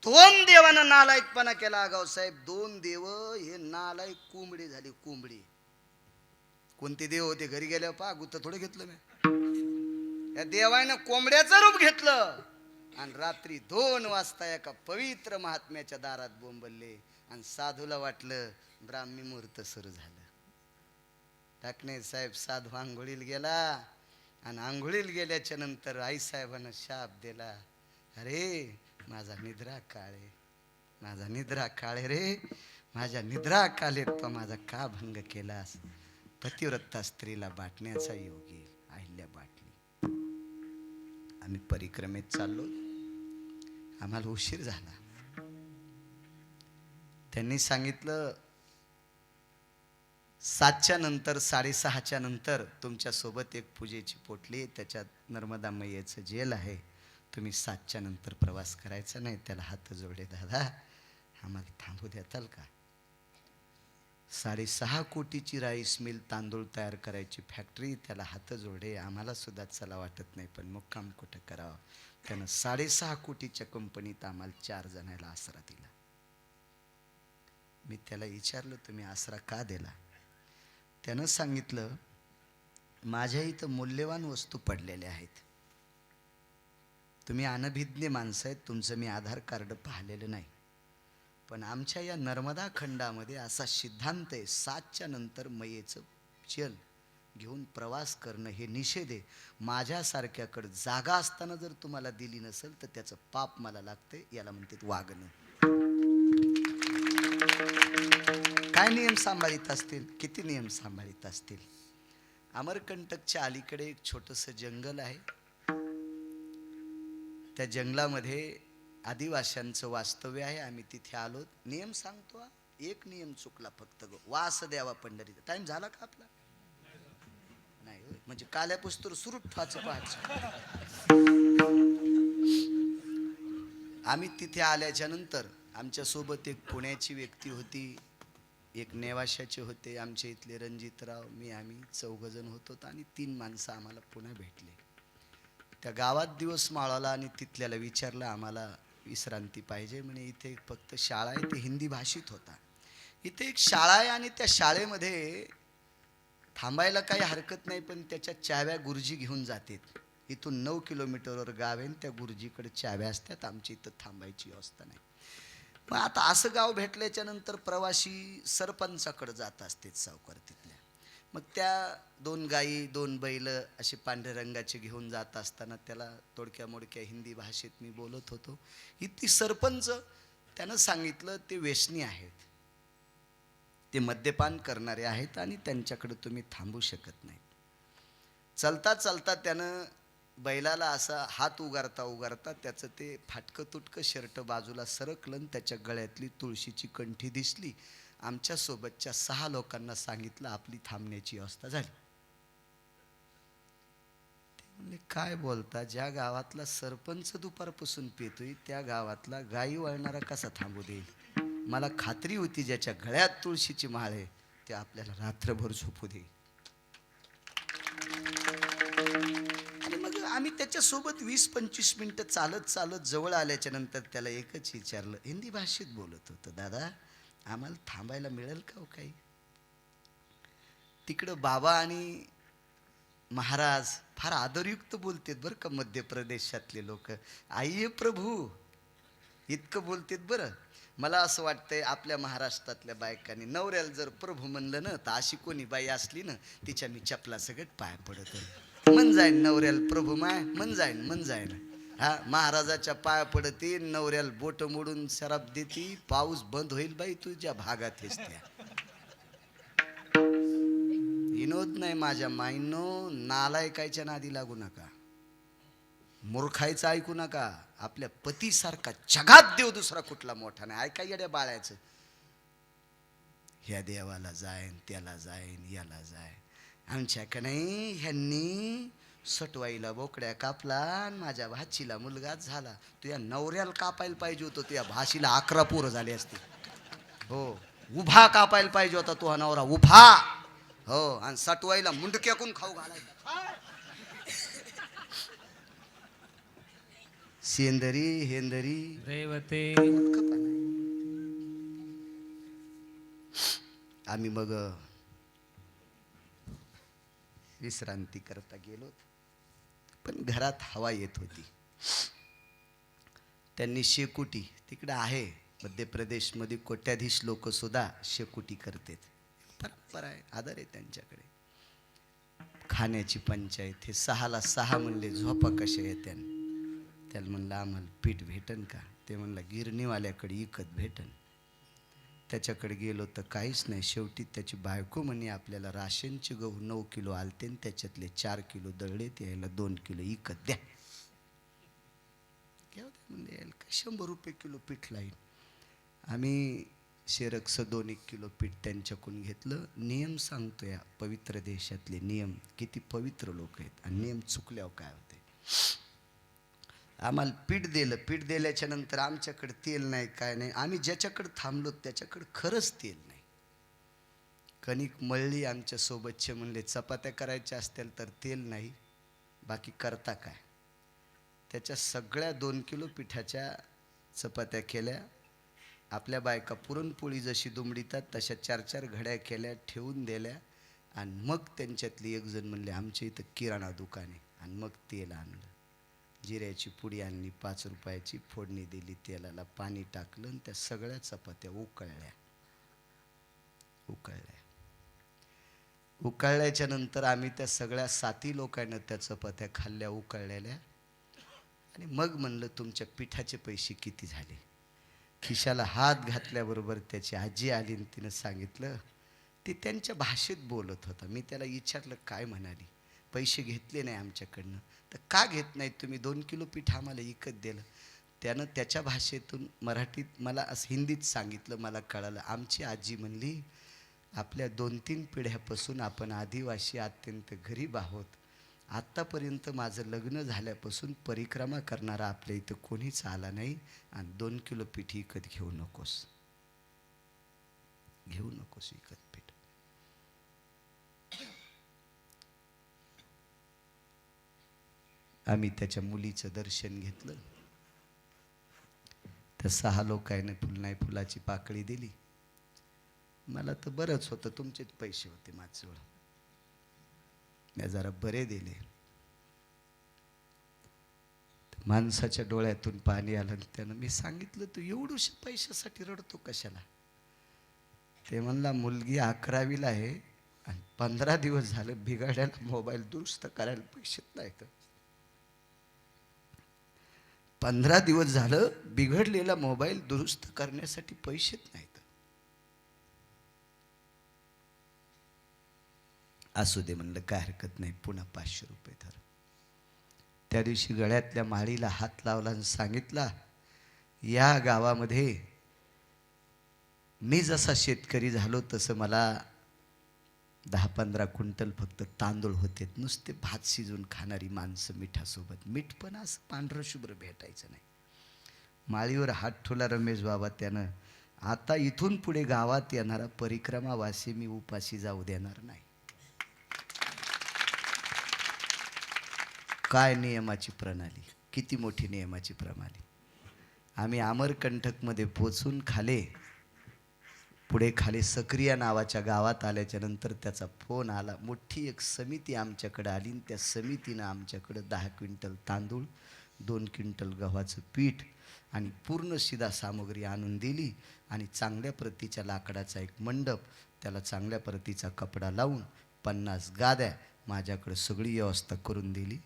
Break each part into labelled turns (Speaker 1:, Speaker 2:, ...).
Speaker 1: दोन देवानं नालायकपणा केला आगाव साहेब. दोन देव हे नालायक कोंबडी झाली. कोंबडी. कोणते देव होते घरी गेल्यावर पहा गुत्त थोडं घेतलं मी. या देवानं कोंबड्याचं रूप घेतलं आणि रात्री 2 वाजता एका पवित्र महात्म्याच्या दारात बोंबलले आणि साधूला वाटलं ब्राह्मी मुहूर्त सुरू झालं. टाकणे साहेब साधू आंघोळीला गेला आणि आंघोळीला गेल्याच्या नंतर आई साहेबांना शाप दिला. अरे माझा निद्रा काळे, माझा निद्रा काळे रे, माझ्या निद्रा कालेत तो माझा का भंग केलास. पतिव्रता स्त्रीला बाटण्याचा योग येईल. अहिल्या बाटली. आम्ही परिक्रमेत चाललो. आम्हाला उशीर झाला. त्यांनी सांगितलं 7च्या नंतर 6:30च्या नंतर तुमच्या सोबत एक पूजेची पोटली, त्याच्यात नर्मदा मैयाचं जेल आहे. तुम्ही 7च्या नंतर प्रवास करायचा नाही. त्याला हात जोडले. दादा आम्हाला थांबू देताल का? 6.5 कोटीची राईस मिल, तांदूळ तयार करायची फॅक्टरी, त्याला हात जोडे. आम्हाला सुद्धा चला वाटत नाही पण मुक्काम कुठं करावं. त्यानं 6.5 कोटीच्या कंपनीत आम्हाला 4 जणांना आसरा दिला. मी त्याला विचारलं तुम्ही आसरा का दिला? त्यानं सांगितलं माझ्या इथं मूल्यवान वस्तू पडलेल्या आहेत. तुम्ही अनभिज्ञ माणसं आहेत, तुमचं मी आधार कार्ड पाहिलेलं नाही, पण आमच्या या नर्मदा खंडामध्ये असा सिद्धांत आहे 7च्या नंतर मैयेचं चल घेऊन प्रवास करणं हे निषेध आहे. माझ्यासारख्याकडे जागा असताना जर तुम्हाला दिली नसेल तर त्याचं पाप मला लागते. याला म्हणतात वागणं. काय नियम सांभाळीत असतील, किती नियम सांभाळीत असतील. अमरकंटकच्या अलीकडे एक छोटंसं जंगल आहे. त्या जंगलामध्ये आदिवासींचं वास्तव्य आहे. आम्ही तिथे आलो. नियम सांगतो, एक नियम चुकला फक्त. वास द्यावा पंढरीचा. टाइम झाला का आपला? नाही होय, म्हणजे काल्या पुस्तूर सुरू ठेवायचं पाहायचं. आम्ही तिथे आल्याच्या नंतर आमच्या सोबत एक पुण्याची व्यक्ती होती, एक नेवाशाचे होते, आमच्या इथले रणजितराव, मी, आम्ही 4 जण होतो आणि 3 माणसं आम्हाला पुन्हा भेटले. त्या गावात दिवस माळाला आणि तिथल्याला विचारलं आम्हाला विश्रांती पाहिजे म्हणे. इथे फक्त शाळा आहे, ते हिंदी भाषित होता. इथे एक शाळा आहे आणि त्या शाळेमध्ये थांबायला काही हरकत नाही, पण त्याच्या चाव्या गुरुजी घेऊन जातात. इथून 9 किलोमीटरवर गाव आहे, त्या गुरुजीकडे चाव्या असतात. आमच्या इथं थांबायची व्यवस्था नाही. पण आता असं गाव भेटल्याच्या नंतर प्रवासी सरपंचाकडे जात असते सावकार तिथल्या. मग त्या 2 गाई 2 बैल असे पांढऱ्या रंगाचे घेऊन जात असताना त्याला तोडक्या मोडक्या हिंदी भाषेत मी बोलत होतो. इतकी सरपंच त्यानं सांगितलं ते व्यसनी आहेत, ते मद्यपान करणारे आहेत आणि त्यांच्याकडे तुम्ही थांबू शकत नाही. चलता चलता त्यानं बैलाला असा हात उगारता उगारता त्याचं ते फाटकं तुटकं शर्ट बाजूला सरकलं. त्याच्या गळ्यातली तुळशीची कंठी दिसली. आमच्या सोबतच्या 6 लोकांना सांगितलं आपली थांबण्याची व्यवस्था झाली. ते म्हणले काय बोलता, ज्या गावातला सरपंच दुपारपासून पेतोय त्या गावातला गाई वळणारा कसा थांबू देईल. मला खात्री होती ज्याच्या गळ्यात तुळशीची माळ आहे ते आपल्याला रात्रभर झोपू देईल. आम्ही त्याच्यासोबत 20-25 मिनिटं चालत चालत जवळ आल्याच्या नंतर त्याला एकच विचारलं, हिंदी भाषेत बोलत होतं, दादा आम्हाला थांबायला मिळेल का हो काही? तिकडं बाबा आणि महाराज फार आदरयुक्त बोलतात बरं का मध्य प्रदेशातले लोक. आइये प्रभू इतकं बोलतात बरं. मला असं वाटतंय आपल्या महाराष्ट्रातल्या बायकांनी नवऱ्याला जर प्रभू म्हणलं ना तर अशी कोणी बाई असली ना तिच्या मी चपला सगळं पाय पडत मन जाईन. नवऱ्याला प्रभू माय मन जाईन. हा महाराजाच्या पाया पडती, नवऱ्याला बोट मोडून शराब देती, पाऊस बंद होईल बाई तुझ्या भागात त्या. विनोद नाही माझ्या माईनो, नालायकाच्या नादी लागू नका, मूर्खायचं ऐकू नका. आपल्या पतीसारखा जगात देव दुसरा कुठला मोठा नाही. ऐका येड्या बाळायचं, ह्या देवाला जाईन त्याला जाईन याला जाईन. आमच्याकडे नाही, ह्यांनी सटवाईला बोकड्या कापला आणि माझ्या भाचीला मुलगाच झाला. तुझ्या नवऱ्याला कापायला पाहिजे होतं, तुझ्या भाशीला 11 पोरं झाले असते. हो उभा कापायला पाहिजे होता तुझा नवरा उभा. हो आणि सटवाईला मुंडक्याकून खाऊ घालायला. सेंदरी हेंदरी
Speaker 2: रेवते.
Speaker 1: आम्ही मग विश्रांती करता गेलो, पण घरात हवा येत होती. त्यांनी शेकोटी, तिकडे आहे मध्य प्रदेशमध्ये कोट्याधीश लोक सुद्धा शेकोटी करतात, परंपरा आहे, आदर आहे त्यांच्याकडे. खाण्याची पंचायत. हे 6ला 6 म्हणले झोपा कशा येत्या. त्याला म्हणलं आम्हाला पीठ भेटन का? ते म्हणलं गिरणीवाल्याकडे इकत भेटन. त्याच्याकडे गेलो तर काहीच नाही. शेवटी त्याची बायको म्हणे आपल्याला राशनचे गहू 9 किलो आलते, त्याच्यातले 4 किलो दळले, यायला 2 किलो इकत द्या. म्हणजे यायला काय 100 रुपये किलो पीठ लाईन. आम्ही शेरक्स 2-1 किलो पीठ त्यांच्याकडून घेतलं. नियम सांगतो या पवित्र देशातले नियम, किती पवित्र लोक आहेत, आणि नियम चुकल्यावर काय होते. आम्हाला पीठ दिलं. पीठ दिल्याच्या नंतर आमच्याकडे तेल नाही, काय नाही. आम्ही ज्याच्याकडे थांबलो त्याच्याकडे खरंच तेल नाही. कणिक मळली. आमच्या सोबतचे म्हणले चपात्या करायच्या असतील तर तेल नाही, बाकी करता काय. त्याच्या सगळ्या 2 किलो पिठाच्या चपात्या केल्या. आपल्या बायका पुरणपोळी जशी दुमडीतात तशा 4-4 घड्या केल्या, ठेवून दिल्या. आणि मग त्यांच्यातली एक जण म्हणले आमच्या इथं किराणा दुकान आहे, आणि मग तेल आणलं. जिऱ्याची पुडी आणली 5 रुपयाची, फोडणी दिली, तेलाला पाणी टाकलं, आणि त्या सगळ्या चपात्या उकळल्याच्या नंतर आम्ही त्या सगळ्या 7 लोकांना त्या चपात्या खाल्ल्या उकळलेल्या. आणि मग म्हणलं तुमच्या पिठाचे पैसे किती झाले. खिशाला हात घातल्याबरोबर त्याची आजी आली आणि तिनं सांगितलं. ती त्यांच्या भाषेत बोलत होता. मी त्याला विचारलं काय म्हणाली. पैसे घेतले नाही आमच्याकडनं. तर का घेत नाही तुम्ही, 2 किलो पीठ आम्हाला विकत दिलं. त्यानं त्याच्या भाषेतून मराठीत मला असं हिंदीत सांगितलं, मला कळालं. आमची आजी म्हणली आपल्या 2-3 पिढ्यापासून आपण आदिवासी अत्यंत गरीब आहोत. आत्तापर्यंत माझं लग्न झाल्यापासून परिक्रमा करणारा आपल्या इथं कोणीच आला नाही, आणि 2 किलो पीठ विकत घेऊ नकोस विकत पीठ. आम्ही त्याच्या मुलीचं दर्शन घेतलं. त्या 6 लोकांनी फुलाची पाकळी दिली. मला तर बरंच होतं, तुमचेच पैसे होते माझ्याजवळ, मी जरा बरे दिले. माणसाच्या डोळ्यातून पाणी आलं. त्यानं मी सांगितलं तू एवढूशा पैशासाठी रडतो कशाला. ते म्हणला मुलगी 11वीला आहे, आणि 15 दिवस झालं बिघाडायला मोबाईल दुरुस्त करायला पैसे नाहीत. 15 दिवस झालं बिघडलेला मोबाईल दुरुस्त करण्यासाठी पैसेच नाहीत. असू दे म्हणलं, काय हरकत नाही, पुन्हा 500 रुपये धर. त्या दिवशी गळ्यातल्या माळीला हात लावला आणि सांगितला या गावामध्ये मी जसा शेतकरी झालो तसं मला 10-15 क्विंटल फक्त तांदूळ होते. नुसते भात शिजून खाणारी माणसं मिठासोबत. मीठ पण असं पांढरं शुभ्र भेटायचं नाही. माळीवर हात ठेवला रमेश बाबा. त्यानं आता इथून पुढे गावात येणारा परिक्रमावासी मी उपाशी जाऊ देणार नाही. काय नियमाची प्रणाली, किती मोठी नियमाची प्रणाली. आम्ही अमरकंटकमध्ये पोचून पुढे खाली सक्रिया नावाच्या गावात आल्याच्या नंतर त्याचा फोन आला. मोठी एक समिती आमच्याकडे आली, आणि त्या समितीनं आमच्याकडं 10 क्विंटल तांदूळ, 2 क्विंटल गव्हाचं पीठ आणि पूर्ण शिधा सामग्री आणून दिली. आणि चांगल्या प्रतीच्या लाकडाचा एक मंडप, त्याला चांगल्या प्रतीचा कपडा लावून 50 गाद्या माझ्याकडे सगळी व्यवस्था करून दिली.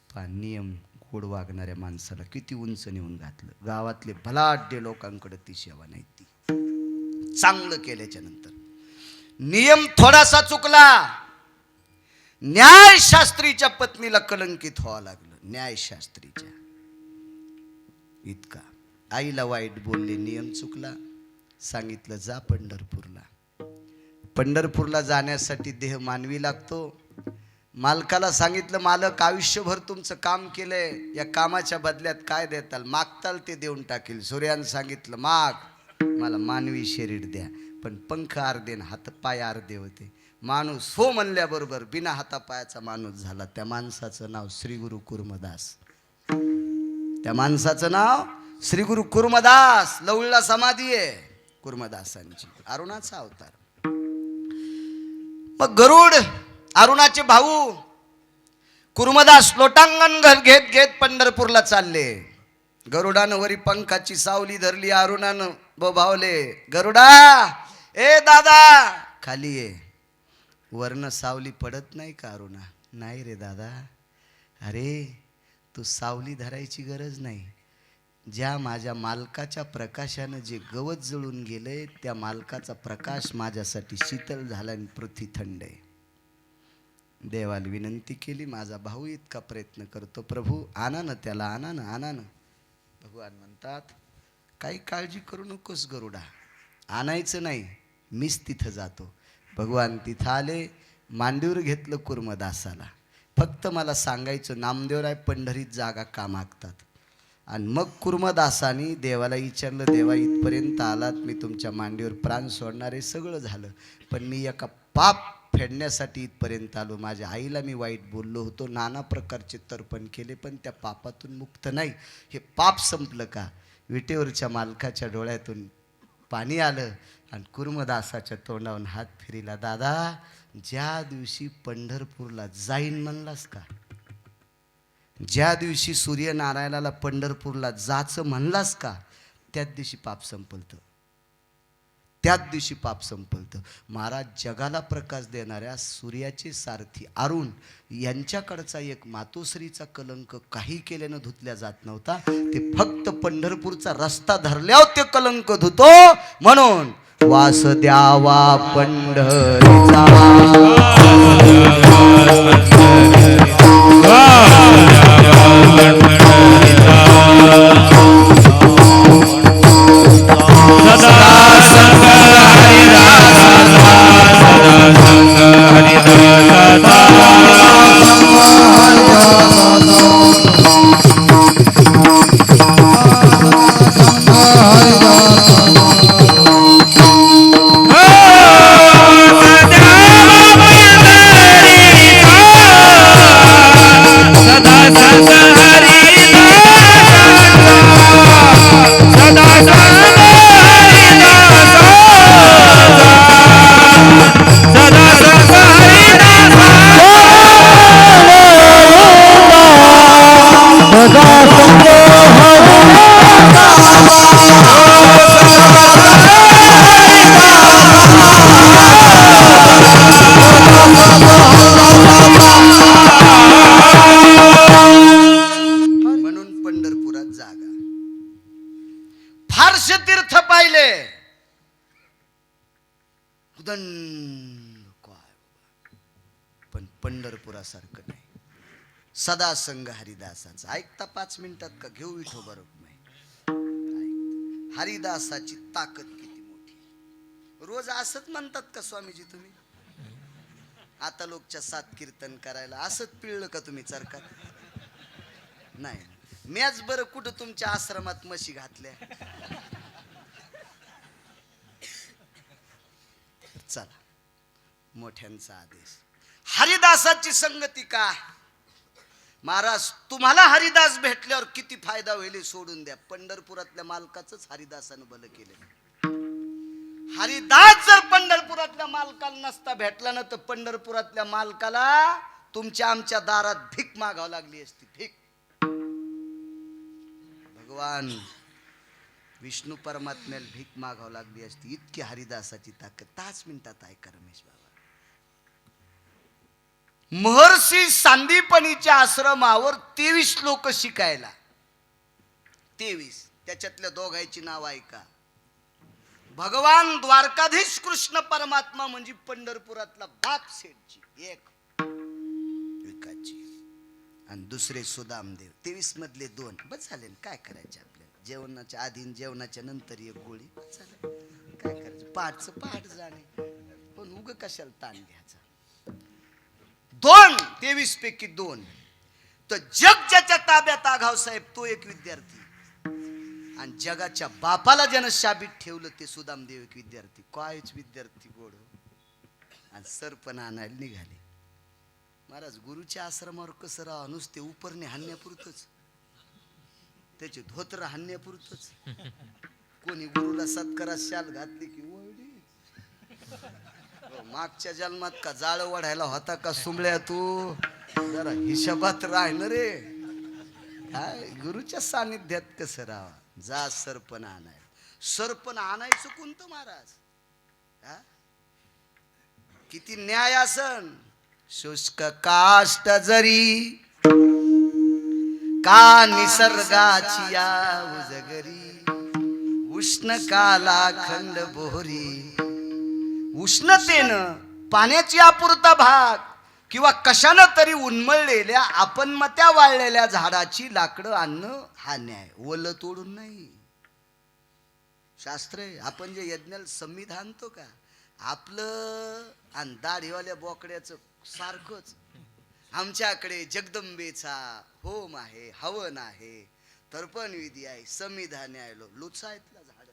Speaker 1: नियम गोड वागणाऱ्या माणसाला किती उंच नेऊन घातलं. गावातले भलाढ्य लोकांकडे ती सेवा नाही. ती चांगलं केल्याच्या नंतर नियम थोडासा चुकला, न्यायशास्त्रीच्या पत्नीला कलंकित व्हावं लागलं. न्यायशास्त्रीच्या इतका आईला वाईट बोलले, नियम चुकला. सांगितलं जा पंढरपूरला. पंढरपूरला जाण्यासाठी देह मानवी लागतो. मालकाला सांगितलं मालक आयुष्यभर तुमचं काम केलंय, या कामाच्या बदल्यात काय देताल, मागताल ते देऊन टाकील. सूर्यानं सांगितलं माग, मला मानवी शरीर द्या, पण पंख अर्धे हातपाय अर्धे होते. माणूस हो म्हणल्याबरोबर बिना हातापायाचा माणूस झाला. त्या माणसाचं नाव श्री गुरु कुर्मदास. त्या माणसाचं नाव श्री गुरु कुर्मदास. लवळला समाधी आहे कुर्मदासांची, अरुणाचा अवतार. मग गरुड अरुणाचे भाऊ कुर्मदास लोटांगण घेत घेत पंढरपूरला चालले. गरुडानं वरी पंखाची सावली धरली, अरुणानं बोभावले, गरुडा ए दादा खाली ये. वरनं सावली पडत नाही का अरुणा? नाही रे दादा. अरे तू सावली धरायची गरज नाही. ज्या माझ्या मालकाच्या प्रकाशानं जे गवत जळून गेले, त्या मालकाचा प्रकाश माझ्यासाठी शीतल झाला आणि पृथ्वी थंड आहे. देवाला विनंती केली, माझा भाऊ इतका प्रयत्न करतो, प्रभू आणा ना त्याला, आणा ना, आणा ना. भगवान म्हणतात, काही काळजी करू नकोस गरुडा, आणायचं नाही, मीच तिथं जातो. भगवान तिथं आले, मांडीवर घेतलं कुर्मदासाला. फक्त मला सांगायचं, नामदेवराय पंढरीत जागा का मागतात? आणि मग कुर्मदासानी देवाला विचारलं, देवा इथपर्यंत आलात, मी तुमच्या मांडीवर प्राण सोडणारे सगळं झालं, पण मी एका पाप फेडण्यासाठी इथपर्यंत आलो. माझ्या आईला मी वाईट बोललो होतो, नाना प्रकारचे तर्पण केले, पण त्या पापातून मुक्त नाही. हे पाप संपलं का? विटेवरच्या मालकाच्या डोळ्यातून पाणी आलं आणि कुर्मदासाच्या तोंडावरून हात फिरिला. दादा, ज्या दिवशी पंढरपूरला जाईन म्हणलास का, ज्या दिवशी सूर्यनारायणाला पंढरपूरला जाचं म्हणलास का, त्याच दिवशी पाप संपलतं, त्याच दिवशी पाप संपलतं. महाराज जगाला प्रकाश देणाऱ्या सूर्याचे सारथी अरुण यांच्याकडचा एक मातोश्रीचा कलंक काही केल्यानं धुतल्या जात नव्हता. ते फक्त पंढरपूरचा रस्ता धरल्यावर ते कलंक धुतो. म्हणून वास द्यावा पंढरीचा, पण पंढरपुरासारखं नाही. सदा संग हरिदासाचा. ऐकता 5 मिनिटात का घेऊ विठो बरोबर नाही. हरिदासाची ताकद किती मोठी. रोज असंच म्हणतात का स्वामीजी तुम्ही? आता लोकच्या 7 कीर्तन करायला असंच पिळलं का तुम्ही चरकात? नाही. मॅच बरं कुठं तुमच्या आश्रमात म्हशी घातल्या? चला, मोठ्यांचा आदेश. हरिदासाची संगती का? महाराज, तुम्हाला हरिदास भेटल्यावर किती फायदा होईल सोडून द्या. पंढरपुरातल्या मालकाचंच हरिदासानं भलं केलं. हरिदास जर पंढरपुरातल्या मालकाला नसता भेटला ना, तर पंढरपुरातल्या मालकाला तुमच्या आमच्या दारात भीक मागावं लागली असती. भीक. भगवान विष्णू परमात्म्याला भीक मागावं लागली असती. इतकी हरिदासाची ताकद. 5 मिनिटात ऐका रमेश बाबा. महर्षी सांदीपनीच्या आश्रमावर 23 लोक शिकायला. 23. त्याच्यातल्या दोघांची नाव ऐका. भगवान द्वारकाधीश कृष्ण परमात्मा म्हणजे पंढरपुरातला बाप सेठजी एक विकाची, आणि दुसरे सुदामदेव. 23 मधले 2 बस झाले. काय करायचे आपल्याला? जेवणाच्या आधी जेवणाच्या नंतर एक गोळी बस झालं. काय करायचं? पाठचं पाठ जाणे, पण उग कशाला ताण घ्यायचा. 2 23 पैकी 2. तर जग ज्याच्या ताब्यात आघाव साहेब तो एक विद्यार्थी, आणि जगाच्या बापाला ज्यानं शाबीत ठेवलं ते सुदामदेव एक विद्यार्थी. कायच विद्यार्थी गोड. आणि सरपण आणायला निघाले. महाराज, गुरुच्या आश्रमावर कसं राहा नुसते उपरणे हाणण्यापुरतच. त्याची धोतर हाणण्यापुरतच. कोणी गुरुला सत्कारात शाल घातली की ओढी. मागच्या जन्मात का जाळ वाढायला होता का सुंबळ्या तू? जरा हिशोबात राह ना रे. काय गुरुच्या सानिध्यात कसं राहा. जा सरपण आणाय. सरपण आणायचं कोणतं महाराज? किती न्याय असन. शुष्क काष्ट जरी का निसर्गाची या उजगरी. उष्ण काला खंड बोहरी. उष्णतेनं पाण्याची अपुरता भाग किंवा कशानं तरी उन्मळलेल्या आपण मत्या वाळलेल्या झाडाची लाकडं आणणं हा न्याय. ओलं तोडून नाही. शास्त्र आहे. आपण जे यज्ञाला संविधान तो का आपलं आणि दाढीवाल्या बोकड्याचं सारखंच. आमच्याकडे जगदंबेचा होम आहे, हवन आहे, तर्पण विधी आहे, संविधान आहे. लुचायतला झाड.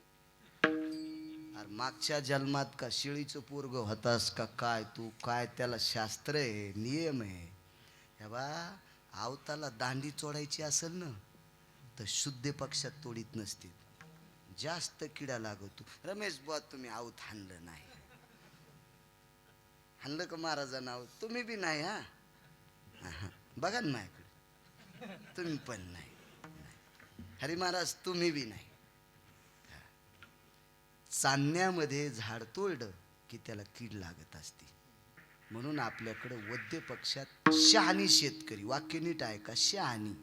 Speaker 1: अरे मागच्या जन्मात का शिळीचं पोरग होतास का काय तू? काय त्याला शास्त्र आहे, नियम आहे. हे बा आवताला दांडी चोडायची असेल ना तर शुद्ध पक्षात तोडीत नसते. जास्त किडा लागतो. रमेश बुवा तुम्ही आवत हाणलं नाही. हाणलं का महाराजांना आवत? तुम्ही बी नाही. हा बघा ना माझ्याकडे. तुम्ही पण नाही. हरी महाराज तुम्ही बी नाही. चांदण्यामध्ये झाड तोडलं की त्याला कीड लागत असते. म्हणून आपल्याकडे वद्य पक्षात शहाणी शेतकरी. वाक्य नीट आहे का? शहाणी.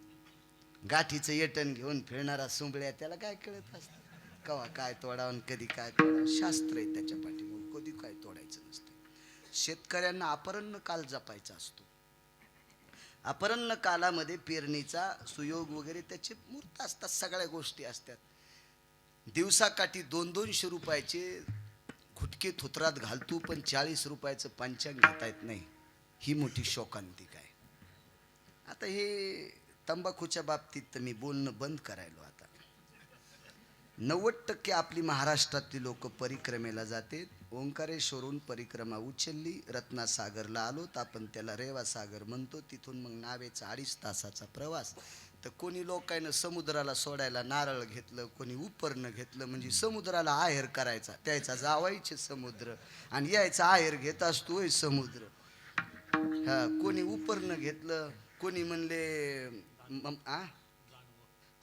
Speaker 1: गाठीचं येटण घेऊन फिरणारा सुंबळ्या त्याला काय कळत असतं? कवा काय तोडावं कधी काय तोडावं. शास्त्र आहे त्याच्या पाठीमागे. कधी काय तोडायचं नसतं. शेतकऱ्यांना अपराह्न काल जपायचा असतो. अपराह्न कालामध्ये पेरणीचा सुयोग वगैरे त्याचे मुहूर्त असतात. सगळ्या गोष्टी असतात. दिवसाकाठी 200-200 रुपयाचे घुटके थोत्रात घालतो पण 40 रुपयाचं पंचांग घेता येत नाही. ही मोठी शोकांतिक आहे. आता हे तंबाखूच्या बाबतीत मी बोलणं बंद करायलो. आता 90% आपली महाराष्ट्रातली लोक परिक्रमेला जाते. ओंकारेश्वरून परिक्रमा उचलली, रत्नासागरला आलो तर आपण त्याला रेवासागर म्हणतो. तिथून मग नावेचा 2.5 तासाचा प्रवास. तर कोणी लोकांना समुद्राला सोडायला नारळ घेतलं, कोणी उपरणं घेतलं. म्हणजे समुद्राला आहेर करायचा, त्याचा जावायचे समुद्र आणि यायचा आहेर घेत असतोय समुद्र. हा कोणी उपरणं घेतलं, कोणी म्हणले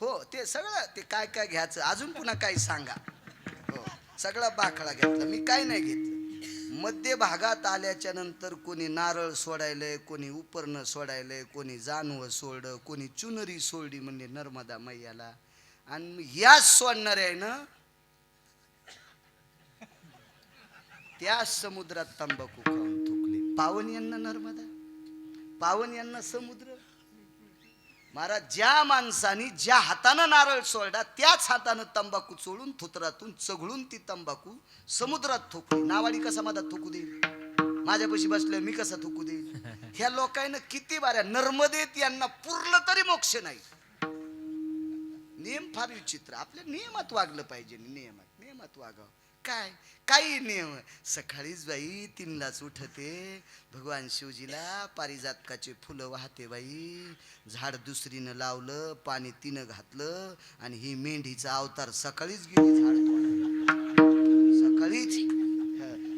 Speaker 1: हो ते सगळं ते काय काय घ्यायचं. अजून पुन्हा काही सांगा. हो सगळा बाखळा घेतला. मी काय नाही घेतलं. मध्य भागात आल्याच्या नंतर कोणी नारळ सोडायलंय, कोणी उपरणं सोडायलंय, कोणी जानवं सोडलं, कोणी चुनरी सोडली म्हणजे नर्मदा मैयाला. आणि याच सोडणार आहे ना त्या समुद्रात तंबाखू खाऊन थुकले. पावन यांना नर्मदा, पावन यांना समुद्र. महाराज ज्या माणसाने ज्या हातानं नारळ सोडला त्याच हातानं तंबाखू चोळून थुतरातून चघळून ती तंबाखू समुद्रात थुकली. नावाडी कसा माझा थुकू देईल? माझ्यापाशी बसले मी कसा थुकू देईल? ह्या लोकांना किती बाऱ्या नर्मदेत यांना पुरलं तरी मोक्ष नाही. नियम फार विचित्र. आपल्या नियमात वागलं पाहिजे. नियमात वागावं. काय काही नियम. सकाळीच बाई 3लाच उठते, भगवान शिवजीला पारिजातकाचे फुलं वाहते बाई. झाड दुसरीनं लावलं, पाणी तिनं घातलं आणि ही मेंढीचा अवतार सकाळीच गेली झाड तोडायला. सकाळीच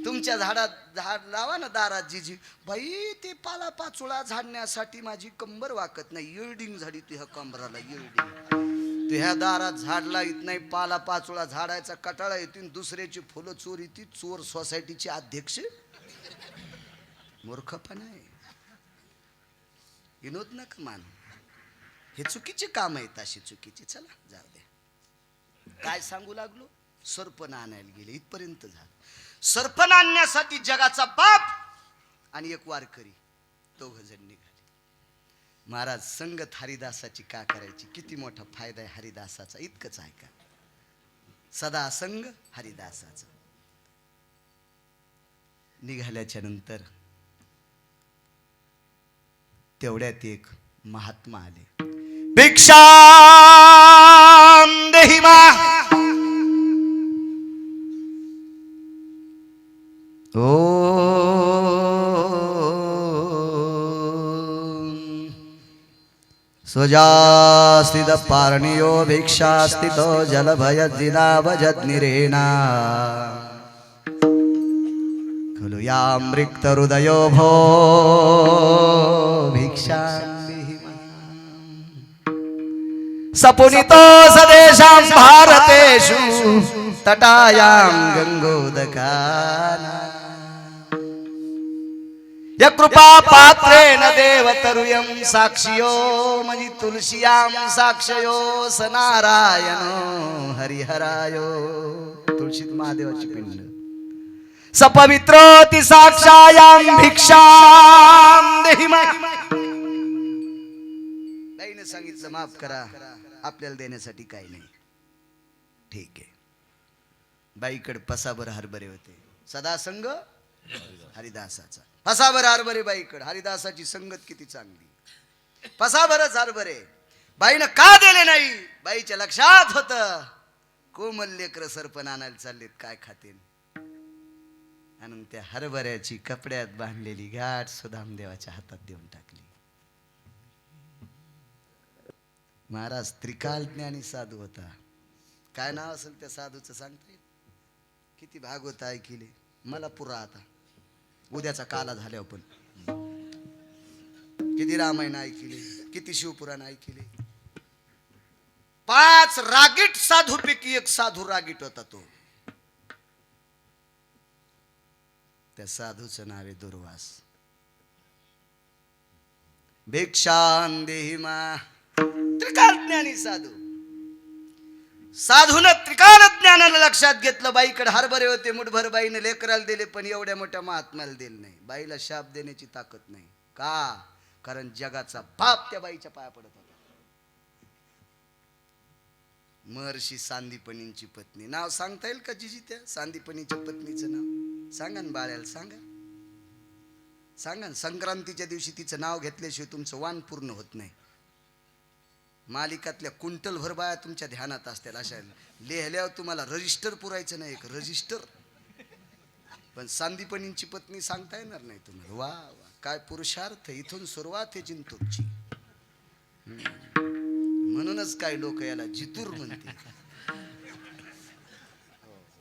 Speaker 1: तुमच्या झाडात झाड लावा ना दारात जिजी बाई. ते पाला पाचोळा झाडण्यासाठी माझी कंबर वाकत नाही. येल्डिंग झाली तुझ्या कंबराला येल्डिंग. ह्या दारात झाड लावित नाही, पाला पाचोळा झाडायचा कटाळा येतील, दुसऱ्याची फुलं चोर येतील. चोर सोसायटीचे अध्यक्ष. मूर्खपणा आहे. विनोद नका मान. हे चुकीचे काम आहेत. अशी चुकीचे. चला जाऊ द्या. काय सांगू लागलो? सरपण आणायला गेले इथपर्यंत झालं. सरपण आणण्यासाठी जगाचा बाप आणि एक वारकरी दोघ जण निघाले. महाराज संगत हरिदासाची का करायची? किती मोठा फायदा आहे हरिदासाचा. इतकंच आहे का? सदा संग हरिदासाचा. निघाल्याच्या नंतर तेवढ्यात एक महात्मा आले. भिक्षा देहि मा. स्वजास्तिद पारणियो भिक्षास्तितो जलभयदिनावजद्निरेना खलु यामृक्तहृदयो भो भिक्षां सपुनितो सदेशां भारतेषु तटायां गंगोदकाना यकृपा पात्रेण देवतरुयं साक्षियो मयि तुलसीयां साक्षयो सनारायणो हरिहरायो. तुळशीत महादेवाची पिंड सपवित्रोति साक्षायां भिक्षां देहि मां. बाईने सांगितलं माफ करा, आपल्याला देण्यासाठी काही नाही. ठीक आहे. बाईकडे पसाभर हरभरे होते. सदा संग हरिदासाचा. पसाभर हरभरे बाईकडे. हरिदासाची संगत किती चांगली. पसाभरच हरभरे. बाईनं का दिले नाही? बाईच्या लक्षात होत कोमल लेकर सरपण आणायला चाललेत, काय खातील. आणि त्या हरभऱ्याची कपड्यात बांधलेली गाठ सुदामदेवाच्या हातात देऊन टाकली. महाराज त्रिकाल ज्ञानी साधू होता. काय नाव असेल त्या साधूचं सांगता येईल? किती भागवत ऐकिले मला पुरा आता उद्याचा काला झाल्यावर पण. किती रामायण ऐकिले, किती शिवपुराण ऐकिले. 5 रागीट साधू पैकी एक साधू रागीट होता. तो त्या साधूचं नाव आहे दुर्वास. भिक्षां देहि मां. त्रिकाल ज्ञानी साधू. साधून त्रिकाल ज्ञानाला लक्षात घेतलं. बाईकडे हरभरे होते मुठभर. बाईने लेकराला दिले पण एवढ्या मोठ्या महात्म्याला दिले नाही. बाईला शाप देण्याची ताकद नाही. का? कारण जगाचा बाप त्या बाईच्या पाया पडत होता. महर्षी सांदीपनींची पत्नी. नाव सांगता येईल का जिजी त्या सांदीपनीच्या पत्नीचं नाव? सांगा ना बाळ्याला, सांगा सांगा ना. संक्रांतीच्या दिवशी तिचं नाव घेतल्याशिवाय तुमचं वाण पूर्ण होत नाही. मालिकातल्या कुंटलभर बाया तुमच्या ध्यानात असतील. अशा लिहिल्यावर तुम्हाला रजिस्टर पुरायचं नाही. एक रजिस्टर. पण सांदीपनींची पत्नी सांगता येणार नाही तुम्हाला. वा वा, काय पुरुषार्थ. इथून सुरुवात आहे जिंतूरची. म्हणूनच काय लोक याला जितूर म्हणते.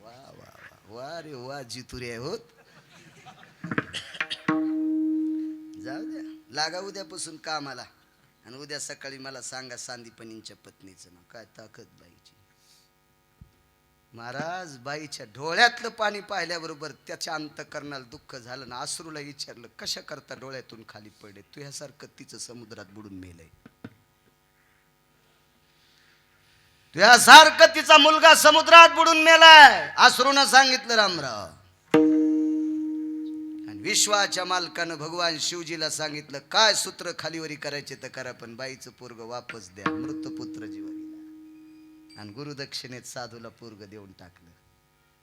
Speaker 1: वा वा वा वा रे वा, जितुरे होत. जाऊ द्या, लागा उद्यापासून कामाला. आणि उद्या सकाळी मला सांगा सांदीपनींच्या पत्नीचं नाव. काय ताकद बाईची. महाराज बाईच्या डोळ्यातलं पाणी पाहिल्याबरोबर त्याच्या अंतःकरणाला दुःख झालं ना. अश्रूला विचारलं कशा करता डोळ्यातून खाली पडले. तुझ्यासारखं तिचं समुद्रात बुडून मेलंय. तुझ्यासारखं तिचा मुलगा समुद्रात बुडून मेलाय. अश्रूनं सांगितलं रामराव. विश्वाच्या मालकानं भगवान शिवजीला सांगितलं काय सूत्र खालीवरी करायचे तर करा, पण बाईचं पोरग वापस द्या. मृतपुत्र जीवाला. आणि गुरुदक्षिणेत साधूला पोरग देऊन टाकलं.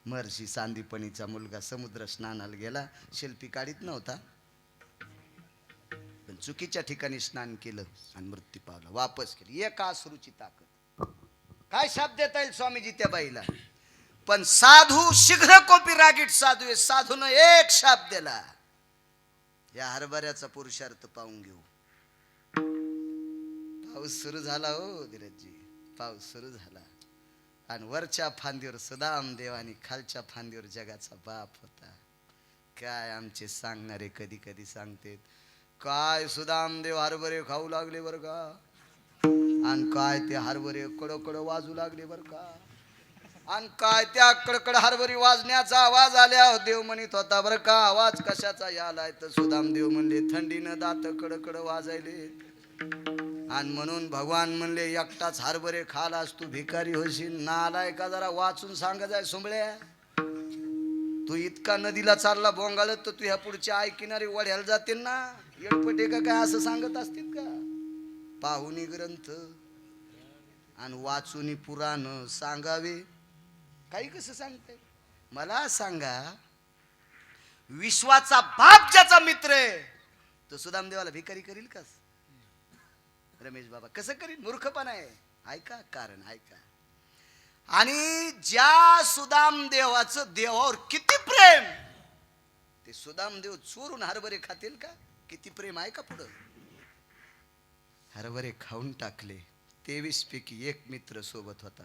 Speaker 1: महर्षी सांदीपनीचा मुलगा समुद्र स्नानाला गेला. शिल्पी काढीत नव्हता पण चुकीच्या ठिकाणी स्नान केलं आणि मृत्यू पावला. वापस केली. एका अश्रूची ताकद. काय शाप देता येईल स्वामीजी त्या बाईला. पण साधू शीघ्र कोपी रागीट साधू आहे. साधून एक शाप दिला. या हरभऱ्याचा पुरुषार्थ पाहून घेऊ. पाऊस सुरू झाला हो धीरजजी. पाऊस सुरू झाला आणि वरच्या फांदीवर सुदामदेव आणि खालच्या फांदीवर जगाचा बाप होता. काय आमचे सांगणारे कधी कधी सांगतेत काय सुदामदेव हरभरे खाऊ लागले बर का. आणि काय ते हरभरे कडकड वाजू लागले बर का. आणि काय त्या कडकड हरभरी वाजण्याचा आवाज आल्या देव म्हणत होता बर का. आवाज कशाचा यालाय तर सुदामदेव म्हणले थंडीनं दात कडकड वाजायले. आणि म्हणून भगवान म्हणले एकटाच हरभरे खालास तू भिकारी होशील. ना आलाय का जरा वाचून सांगा जाय सुंबळ्या. तू इतका नदीला चालला बोंगाळत तर तू ह्या पुढच्या आई किनारी वड्याला जातील ना. येडपटे का काय असं सांगत असतील का. पाहुणी ग्रंथ आणि वाचूनी पुराण सांगावे. काही कसं सांगते मला सांगा. विश्वाचा बाप ज्याचा मित्र आहे तो सुदामदेवाला भिकारी करील का. रमेश बाबा कसं करील. मूर्खपणा आहे. ऐका कारण ऐका. आणि ज्या सुदामदेवाचं देवावर किती प्रेम ते सुदामदेव चोरून हरभरे खातील का. किती प्रेम आहे का पुढं. हरभरे खाऊन टाकले. 23 पैकी एक मित्र सोबत होता.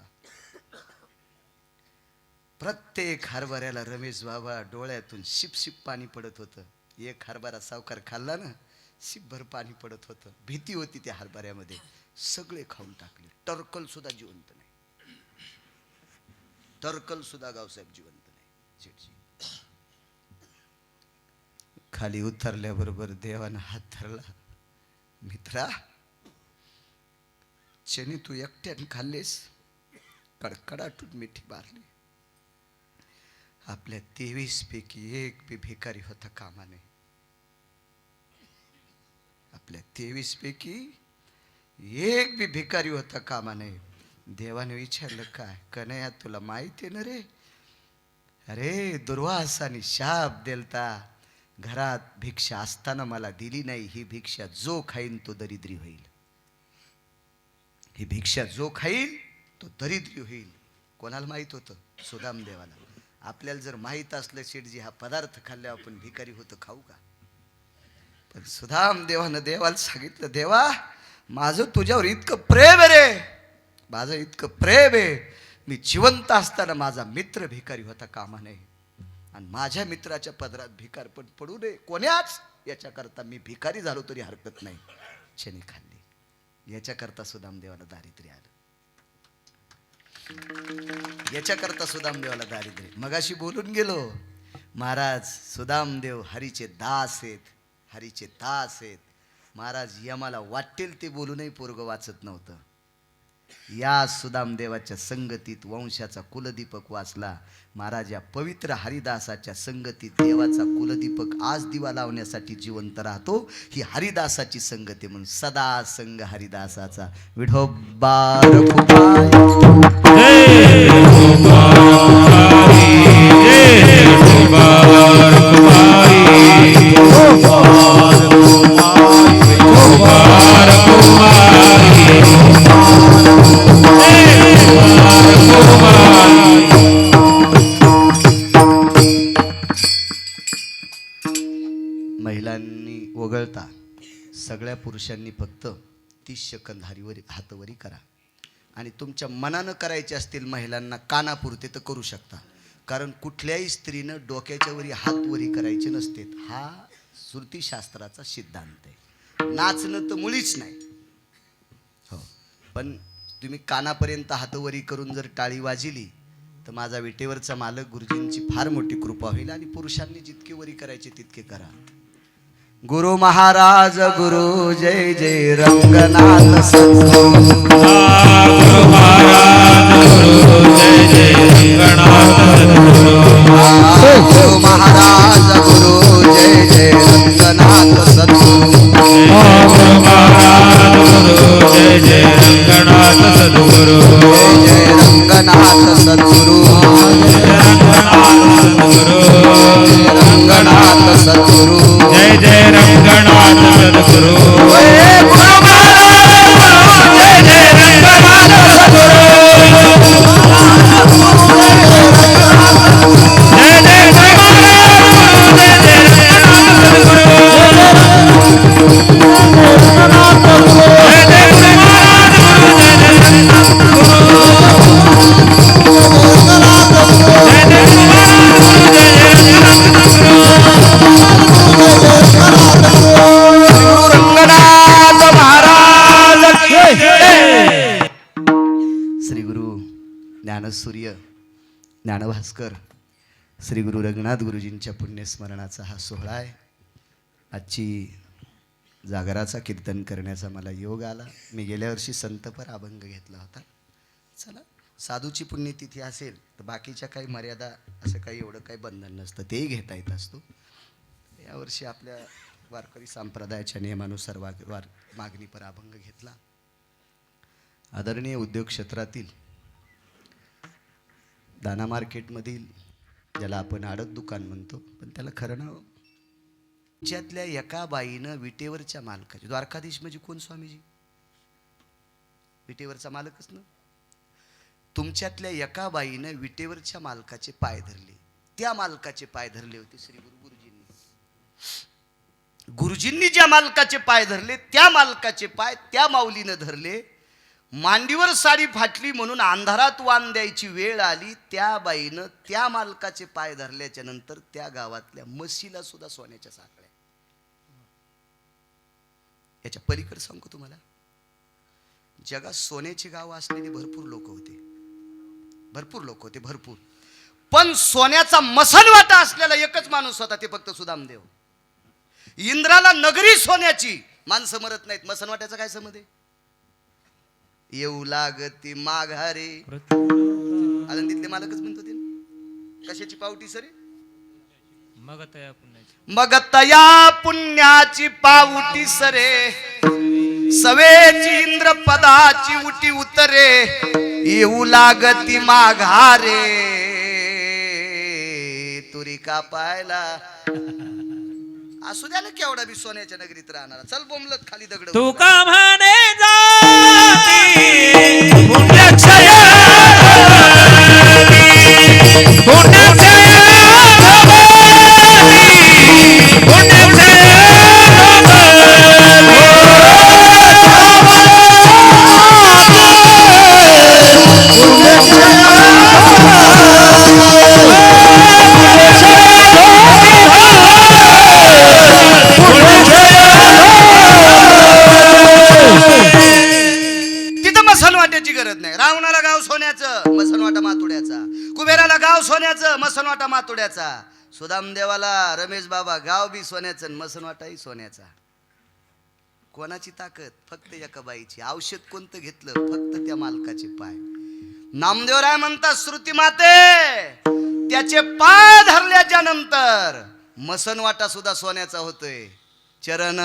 Speaker 1: प्रत्येक हरभऱ्याला रमेश बाबा डोळ्यातून शिप शिप पाणी पडत होतं. एक हरभरा सावकार खाल्ला ना, शिपभर पाणी पडत होतं. भीती होती त्या हरभऱ्यामध्ये. सगळे खाऊन टाकले. टरकल सुद्धा जिवंत नाही. टरकल सुद्धा गावसाहेब जिवंत नाही. शेठजी खाली उतरल्याबरोबर देवानं हात धरला. मित्रा, शनी तू एकट्याने खाल्लेस. कडकडाटून मिठी मारली. आपल्या 23 पैकी एक बी भिकारी होता कामा नये. आपल्या 23 पैकी एक बी भिकारी होता कामा नये. देवाने विचारलं, काय कन्हैया तुला माहिती आहे ना रे? अरे दुर्वासाने शाप देलता. घरात भिक्षा असताना मला दिली नाही. ही भिक्षा जो खाईन तो दरिद्री होईल. ही भिक्षा जो खाईल तो दरिद्री होईल. कोणाला माहित होतं? सुदाम देवाला. आपल्याला जर माहित असलं शेठजी हा पदार्थ खाल्ल्यावर आपण भिकारी होतं, खाऊ का? पण सुदाम देवानं देवाला सांगितलं, देवा माझं तुझ्यावर इतकं प्रेम आहे रे, माझं इतकं प्रेम आहे. मी जिवंत असताना माझा मित्र भिकारी होता कामा नये आणि माझ्या मित्राच्या पदरात भिकार पण पडू नये कोण्याच. याच्याकरता मी भिकारी झालो तरी हरकत नाही. शनी खाल्ली. याच्याकरता सुदाम देवाला दारिद्र्य आलं. याच्याकरता सुदामदेवाला दारिद्र्य. मगाशी बोलून गेलो, महाराज सुदामदेव हरीचे दास आहेत. हरीचे दास आहेत. महाराज यमाला वाटेल ते बोलूनही पोरग वाचत नव्हतं. या सुदामदेवाच्या संगतीत वंशाचा कुलदीपक वाचला. महाराज या पवित्र हरिदासाच्या संगतीत देवाचा कुलदीपक आज दिवा लावण्यासाठी जिवंत राहतो. ही हरिदासाची संगती म्हणून सदा संग हरिदासाचा. विठोबा रखुमाई महिलांनी वगळता सगळ्या पुरुषांनी फक्त 30 सेकंद हातवरी करा. आणि तुमच्या मनानं करायचे असतील महिलांना कानापुरते तर करू शकता. कारण कुठल्याही स्त्रीनं डोक्याच्या वरी हात वरी करायचे नसते. हा श्रुतीशास्त्राचा सिद्धांत आहे. नाचणं तर मुळीच नाही. हो, पण तुम्ही कानापर्यंत हातवरी करून जर टाळी वाजली तर माझा विटेवरचा मालक गुरुजींची फार मोठी कृपा होईल. आणि पुरुषांनी जितके वरी करायचे तितके करा. गुरु महाराज गुरु जय जय रंगनाथ सद्गुरु. गुरु महाराज गुरु जय जय रंगनाथ सद्गुरु. गुरु महाराज गुरु जय जय रंगनाथ सद्गुरु. गुरु महाराज गुरु जय जय रंगनाथ सद्गुरु. जय जय रंगनाथ सद्गुरु. रंगनाथ सद्गुरु. जय जय रंगनाथ सद्गुरु. गुरु महाराज जय जय रंगनाथ सद्गुरु. जय जय रंगनाथ जय जय सद्गुरु. जय जय ज्ञानसूर्य ज्ञानभास्कर श्री गुरु रंगनाथ गुरुजींच्या पुण्यस्मरणाचा हा सोहळा आहे. आजची जागराचा कीर्तन करण्याचा मला योग आला. मी गेल्या वर्षी संतपर अभंग घेतला होता. चला, साधूची पुण्यतिथी असेल तर बाकीच्या काही मर्यादा असं काही एवढं काही बंधन नसतं, तेही घेता येत असतो. यावर्षी आपल्या वारकरी संप्रदायाच्या नियमानुसार मागणीपर अभंग घेतला. आदरणीय उद्योग क्षेत्रातील दाना मार्केटमधील ज्याला आपण आडत दुकान म्हणतो, पण त्याला खरं नाव त्यातल्या एका बाईनं विटेवरच्या मालकाचे, द्वारकाधीश म्हणजे कोण स्वामीजी? विटेवरचा मालकच ना. तुमच्यातल्या एका बाईनं विटेवरच्या मालकाचे पाय धरले. त्या मालकाचे पाय धरले होते श्री गुरुजींनी. गुरुजींनी ज्या मालकाचे पाय धरले त्या मालकाचे पाय त्या माऊलीनं धरले. मांडीवर साडी फाटली म्हणून अंधारात वाण द्यायची वेळ आली, त्या बाईनं त्या मालकाचे पाय धरल्याच्या नंतर त्या गावातल्या म्हशीला सुद्धा सोन्याच्या साखळ्या. याच्या पलीकडे सांगू तुम्हाला, जगात सोन्याची गाव असलेली भरपूर लोक होते, भरपूर. पण सोन्याचा मसनवाटा असलेला एकच माणूस होता, ते फक्त सुदामदेव. इंद्राला नगरी सोन्याची, माणसं मरत नाहीत. मसनवाट्याचा काय संबंध आहे? येऊ लागती माघारे, आनंदीतले मालकच म्हणत होते ना. कशाची पावटी सरे? मग तया पुण्याची पावटी सरे, सवेची इंद्र पदाची उटी उतरे, येऊ लागती माघारे तुरी का पायला. असू द्या ना केवढा बी सोन्याच्या नगरीत राहणारा, चल बोंबलत खाली दगड.
Speaker 2: तू का म्हणे
Speaker 1: रावणाला गाव सोन्याचं, मसनवाटा मातुड्याचा. कुबेराला गाव सोन्याचं, मसनवाटा मातुड्याचा. सुदामदेवाला रमेश बाबा गाव बी सोन्याचं, मसनवाटाही सोन्याचा. कोणाची ताकद? फक्त एका बाईची. औषध कोणतं घेतलं? फक्त त्या मालकाचे पाय. नामदेवराय म्हणतात, श्रुती माते त्याचे पाय धरल्याच्या नंतर मसनवाटा सुद्धा सोन्याचा होतोय. चरण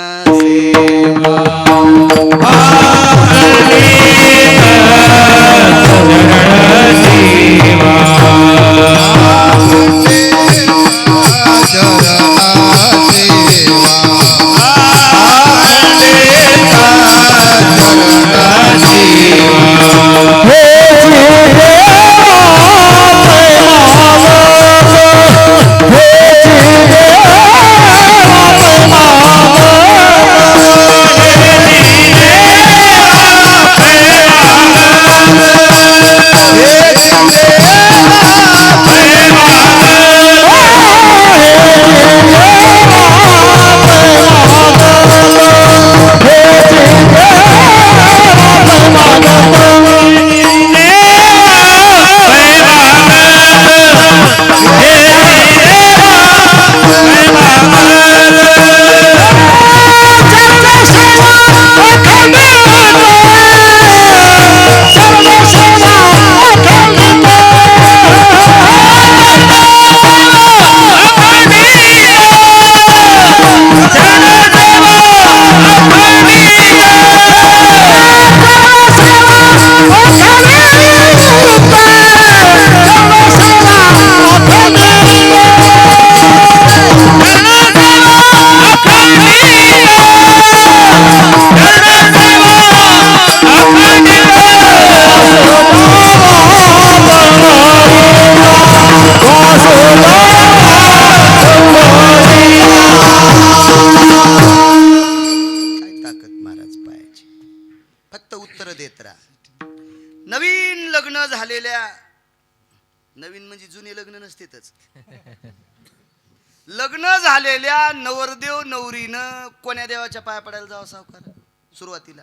Speaker 1: लग्न झालेल्या नवरदेव नवरीनं कोण्या देवाच्या पाया पडायला जावं सावकार? सुरुवातीला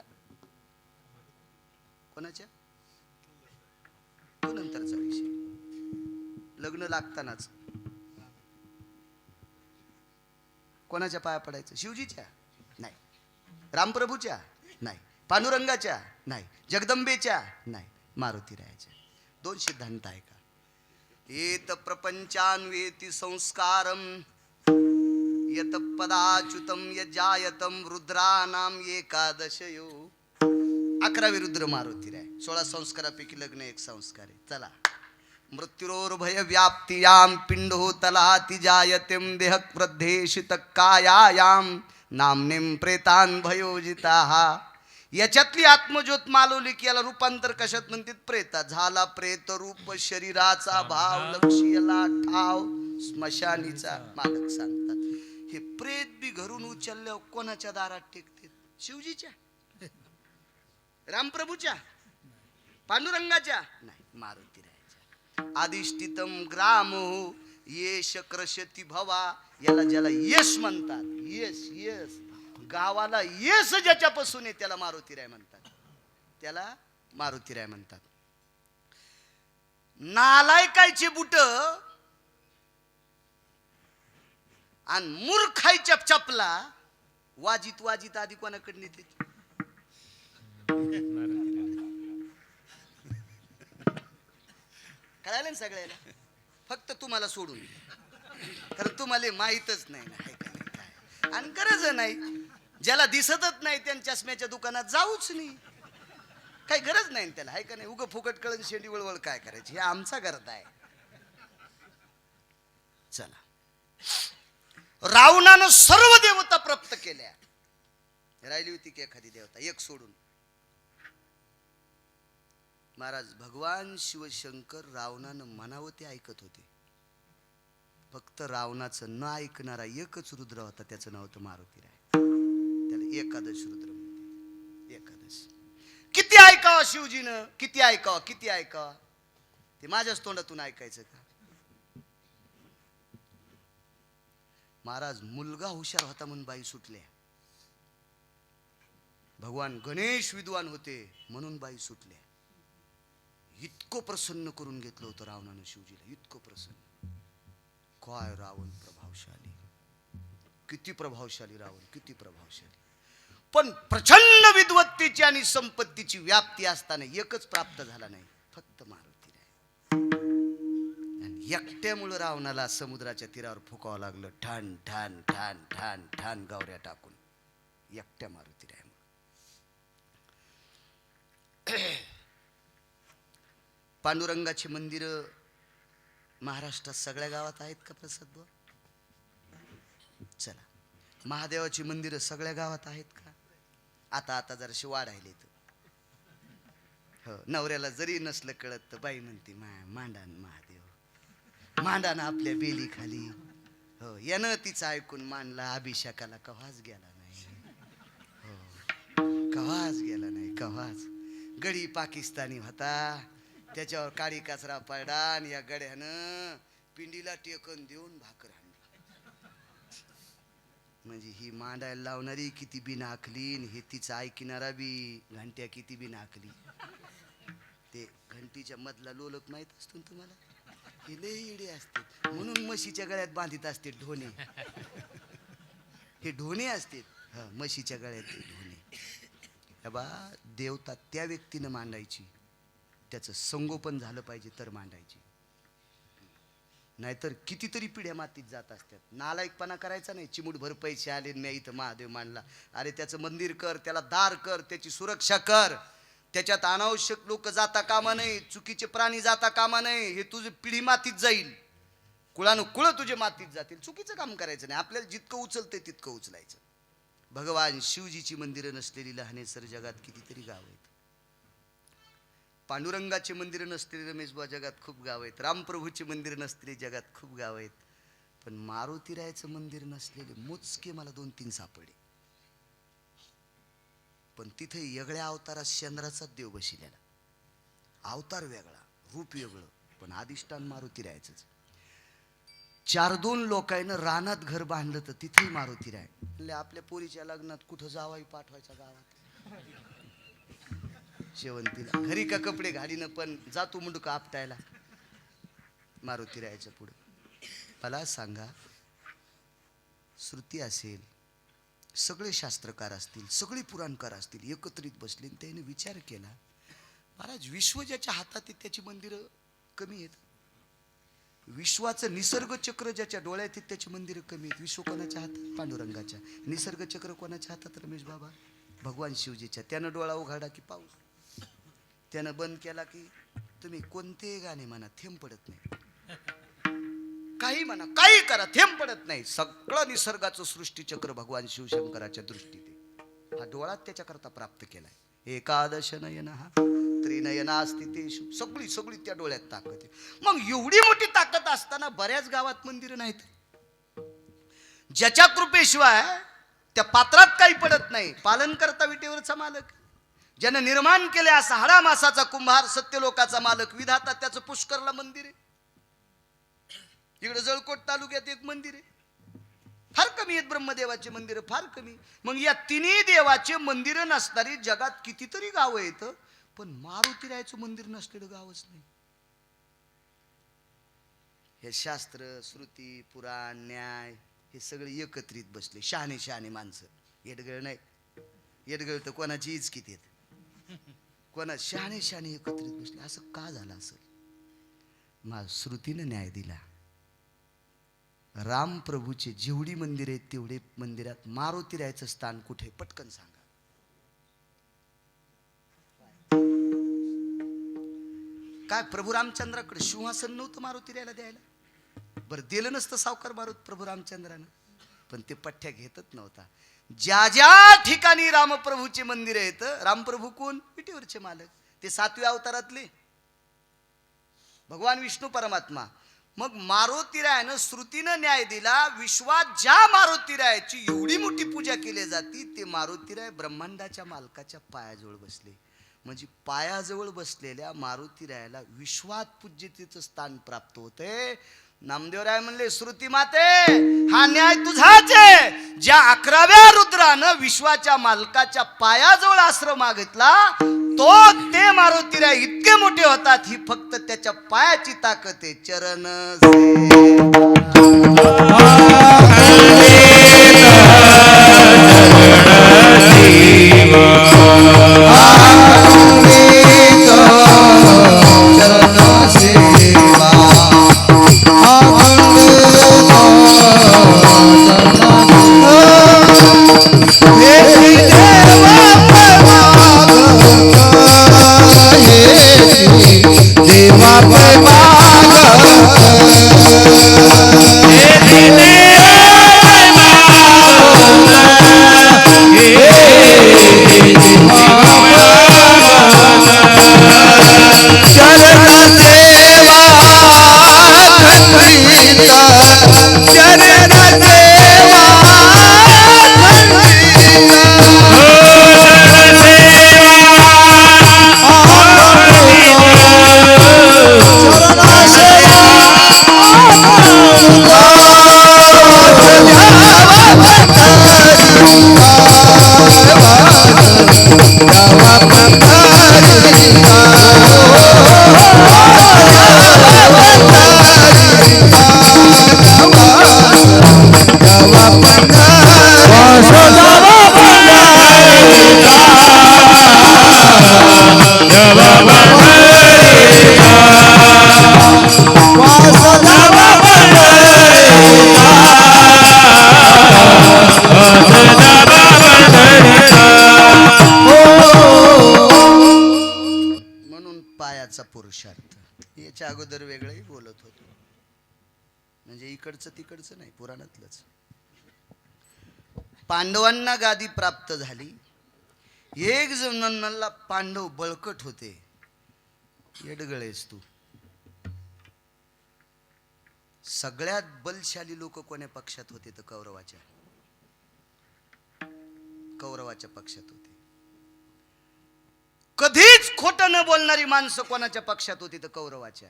Speaker 1: कोणाच्या? तो नंतरचा विषय. लग्न लागतानाच कोणाच्या पाया पडायचं? शिवजीच्या नाही, रामप्रभूच्या नाही, पांडुरंगाच्या नाही, जगदंबेच्या नाही, मारुतीरायाच्या. दोन सिद्धांत आहे का? एत प्रपंचान्वेति संस्कारम यत पदाच्युतम यजायतम रुद्रानाम एकादशयो. 11 रुद्र मारुतीराय. 16 संस्कारापैकी लग्न एक संस्कार आहे. चला. मृत्युरोर्भय व्याप्तियाम पिंडो तलाति जायतेम देह प्रदेशित कायायाम नामनिम प्रेतान भयोजिताः. याच्यातली आत्मज्योत मालवली की याला रूपांतर कशात म्हणतात? प्रेतात. झाला प्रेत रूप शरीराचा भाव लक्षीला ठाव स्मशानीचा मालक सांगतात. हे प्रेत बी घरून उचलल्यावर कोणाच्या दारात टेकते? शिवजीच्या, रामप्रभूच्या, पांडुरंगाच्या नाही, मारुतीरायाच्या. अधिष्ठितम ग्रामो येश क्रशती भवा. याला ज्याला यश म्हणतात, यश यश गावाला यश ज्याच्यापासून आहे त्याला मारुतीराय म्हणतात, त्याला मारुतीराय म्हणतात. नालायकायचे बुट आणि मूर्खायच्या चपला वाजित वाजित आधी कोणाकडे नेते? कळालं ना सगळ्याला, फक्त तुम्हाला सोडून, कारण तुम्हाला माहीतच नाही ना काय, आणि गरज नाही. ज्याला दिसतच नाही त्यांच्या चष्म्याच्या दुकानात जाऊच नाही, काही गरज नाही त्याला, आहे का नाही? उग फुकट कळण शेंडी वळवळ काय करायची, हे आमचा करत आहे. चला, रावणानं सर्व देवता प्राप्त केल्या, राहिली होती की एखादी देवता, एक सोडून. महाराज भगवान शिवशंकर रावणानं म्हणावं ते ऐकत होते. फक्त रावणाचं न ऐकणारा एकच रुद्र होता, त्याचं नाव होतं मारुतीराय. त्याला एकादश रुद्र म्हणते, एकादश. किती ऐकावं शिवजीनं, किती ऐकावं, किती ऐकावं, ते माझ्याच तोंडातून ऐकायचं का? महाराज मुलगा हुशार होता म्हणून बाई सुटल्या, भगवान गणेश विद्वान होते म्हणून बाई सुटल्या. इतकं प्रसन्न करून घेतलं होतं रावणानं शिवजीला, इतकं प्रसन्न. काय रावण प्रभावशाली, किती प्रभावशाली रावण, किती प्रभावशाली. पण प्रचंड विद्वत्तेची आणि संपत्तीची व्याप्ती असताना एकच प्राप्त झाला नाही, फक्त मारुतीराय. आणि एकट्यामुळे रावणाला समुद्राच्या तीरावर फुकावं लागलं, ठाण ठाण ठाण ठाण ठाण गावऱ्या टाकून, एकट्या मारुतीराय. पांडुरंगाची मंदिर महाराष्ट्रात सगळ्या गावात आहेत का प्रसाद भाऊ? चला, महादेवाची मंदिरं सगळ्या गावात आहेत का? आता आता जराशी वाढायले तर हो, नवऱ्याला जरी नसलं कळत तर बाई म्हणते मांडान महादेव, मांडान आपल्या बेली खाली. हो, यानं तिचं ऐकून मांडला, अभिषेकाला कव्हाच गेला नाही, हो कव्हाच गेला नाही, कव्हाच. गडी पाकिस्तानी होता, त्याच्यावर काळी कचरा पडला आणि या गड्यानं पिंडीला टेकन देऊन भाकर आणली. म्हणजे ही मांडायला लावणारी किती बी नाकली, हे तिचं ऐकणारा बी घंट्या किती बी नाकली. ते घंटीच्या मधला लोलक माहित असतो ना तुम्हाला, हे लय इडे असते म्हणून म्हशीच्या गळ्यात बांधित असते ढोणे. हे ढोणे असते, हा म्हशीच्या गळ्यात ढोणे. बा देवता त्या व्यक्तीनं मांडायची, त्याचं संगोपन झालं पाहिजे तर मांडायची, नाहीतर कितीतरी पिढ्या मातीत जात असतात. नालायकपणा करायचा नाही. चिमूटभर पैसे आले मी इथं महादेव मांडला, अरे त्याचं मंदिर कर, त्याला दार कर, त्याची सुरक्षा कर, त्याच्यात अनावश्यक लोक जाता कामा नाही, चुकीचे प्राणी जाता कामा नाही. हे तुझी पिढी मातीत जाईल, कुळानं कुळ तुझे मातीत जातील. चुकीचं काम करायचं नाही, आपल्याला जितकं उचलतंय तितकं उचलायचं. भगवान शिवजीची मंदिरं नसलेली लहानेसर जगात कितीतरी गाव आहेत. पांडुरंगाची मंदिरं नसलेली रमेशबा जगात खूप गाव आहेत. रामप्रभूची मंदिरं नसलेली जगात खूप गाव आहेत. पण मारुतीरायाचं मंदिर नसलेले मोजके मला 2-3 सापडे. पण तिथे वेगळ्या अवतारात चंद्राचा देव बशिलेला, अवतार वेगळा, रूप वेगळं, पण अधिष्ठान मारुतीरायाचंच. 4-2 लोकांना रानात घर बांधलं तर तिथेही मारुतीराय. आपल्या पोरीच्या लग्नात कुठं जावाई पाठवायचा गावात शेवंतीला, घरी का कपडे घालीनं पण जातो मुंडका आपटायला मारुतीरायाच्या पुढे. मला सांगा, श्रुती असेल, सगळे शास्त्रकार असतील, सगळे पुराणकार असतील, एकत्रित बसले, त्याने विचार केला, महाराज विश्व ज्याच्या हातात आहे त्याची मंदिरं कमी आहेत, विश्वाचं निसर्ग चक्र ज्याच्या डोळ्यात आहे त्याची मंदिरं कमी आहेत. विश्व कोणाच्या हातात? पांडुरंगाच्या. निसर्ग चक्र कोणाच्या हातात? रमेश बाबा भगवान शिवजीच्या. त्यानं डोळा उघाडा की पाऊस, त्यानं बंद केला की तुम्ही कोणते गाणे म्हणा थेंब पडत नाही, काही म्हणा काही करा थेंब पडत नाही. सगळं निसर्गाचं सृष्टीचक्र भगवान शिवशंकराच्या दृष्टीने हा डोळा त्याच्याकरता प्राप्त केलाय. एकादश नयन हा त्रिनयना अस्तितेषु, सगळी सगळी त्या डोळ्यात ताकद आहे. मग एवढी मोठी ताकद असताना बऱ्याच गावात मंदिरं नाहीत. ज्याच्या कृपेशिवाय त्या पात्रात काही पडत नाही. पालन करता विटेवरचा मालक, ज्यानं निर्माण केले असा हाडामासाचा कुंभार, सत्यलोकाचा मालक विधाता, त्याचं पुष्करला मंदिर आहे. इकडे जळकोट तालुक्यात एक मंदिर आहे, फार कमी आहेत ब्रह्मदेवाचे मंदिर, फार कमी. मग या तिन्ही देवाचे मंदिर नसणारी जगात कितीतरी गावं आहेत, पण मारुतीरायाचं मंदिर नसलेलं गावच नाही. हे शास्त्र, श्रुती, पुराण, न्याय हे सगळे एकत्रित बसले. शहाणे शहाणे माणसं, येडगळ नाही. येडगळ तर कोणाची इचकीत येत, कोणा शहाणे शहाणे एकत्रित बसले. असं का झालं असेल? श्रुतीनं न्याय दिला. राम प्रभूचे जेवढी मंदिर आहेत तेवढे मंदिरात मारुतीरायाचं स्थान कुठे? पटकन सांगा. काय प्रभू रामचंद्राकडे सिंहासन नव्हतं मारुतीरायाला द्यायला? बरं दिलं नसतं सावकार मारुत प्रभू रामचंद्रानं, पण ते पठ्ठ्या घेतच नव्हता. ज्या ज्या ठिकाणी रामप्रभूचे मंदिर आहेत, रामप्रभू कोण? विटेवरचे मालक, ते 7व्या अवतारातले भगवान विष्णू परमात्मा. मग मारुतीरायानं श्रुतीनं न्याय दिला. विश्वात ज्या मारुतीरायाची एवढी मोठी पूजा केली जाते, ते मारुतीराय ब्रह्मांडाच्या मालकाच्या पायाजवळ बसले. म्हणजे पायाजवळ बसलेल्या मारुतीरायाला विश्वात पूज्यतेचं स्थान प्राप्त होते. नामदेवराय म्हणले, श्रुती माते हा न्याय तुझाच आहे. ज्या 11व्या रुद्रानं विश्वाच्या मालकाच्या पायाजवळ आश्रम मागितला, तो ते मारुतीराय इतके मोठे होतात. ही फक्त त्याच्या पायाची ताकद आहे. चरण पुरुषार्थ. याच्या अगोदर वेगळंही बोलत होतो, म्हणजे इकडचं तिकडचं नाही, पुराणातलंच. पांडवांना गादी प्राप्त झाली. एक जणांना पांडव बळकट होते. येडगळेस तू. सगळ्यात बलशाली लोक कोण्या पक्षात होते? तर कौरवाच्या पक्षात होते. कधीच खोटं न बोलणारी माणसं कोणाच्या पक्षात होती? तर कौरवाच्या.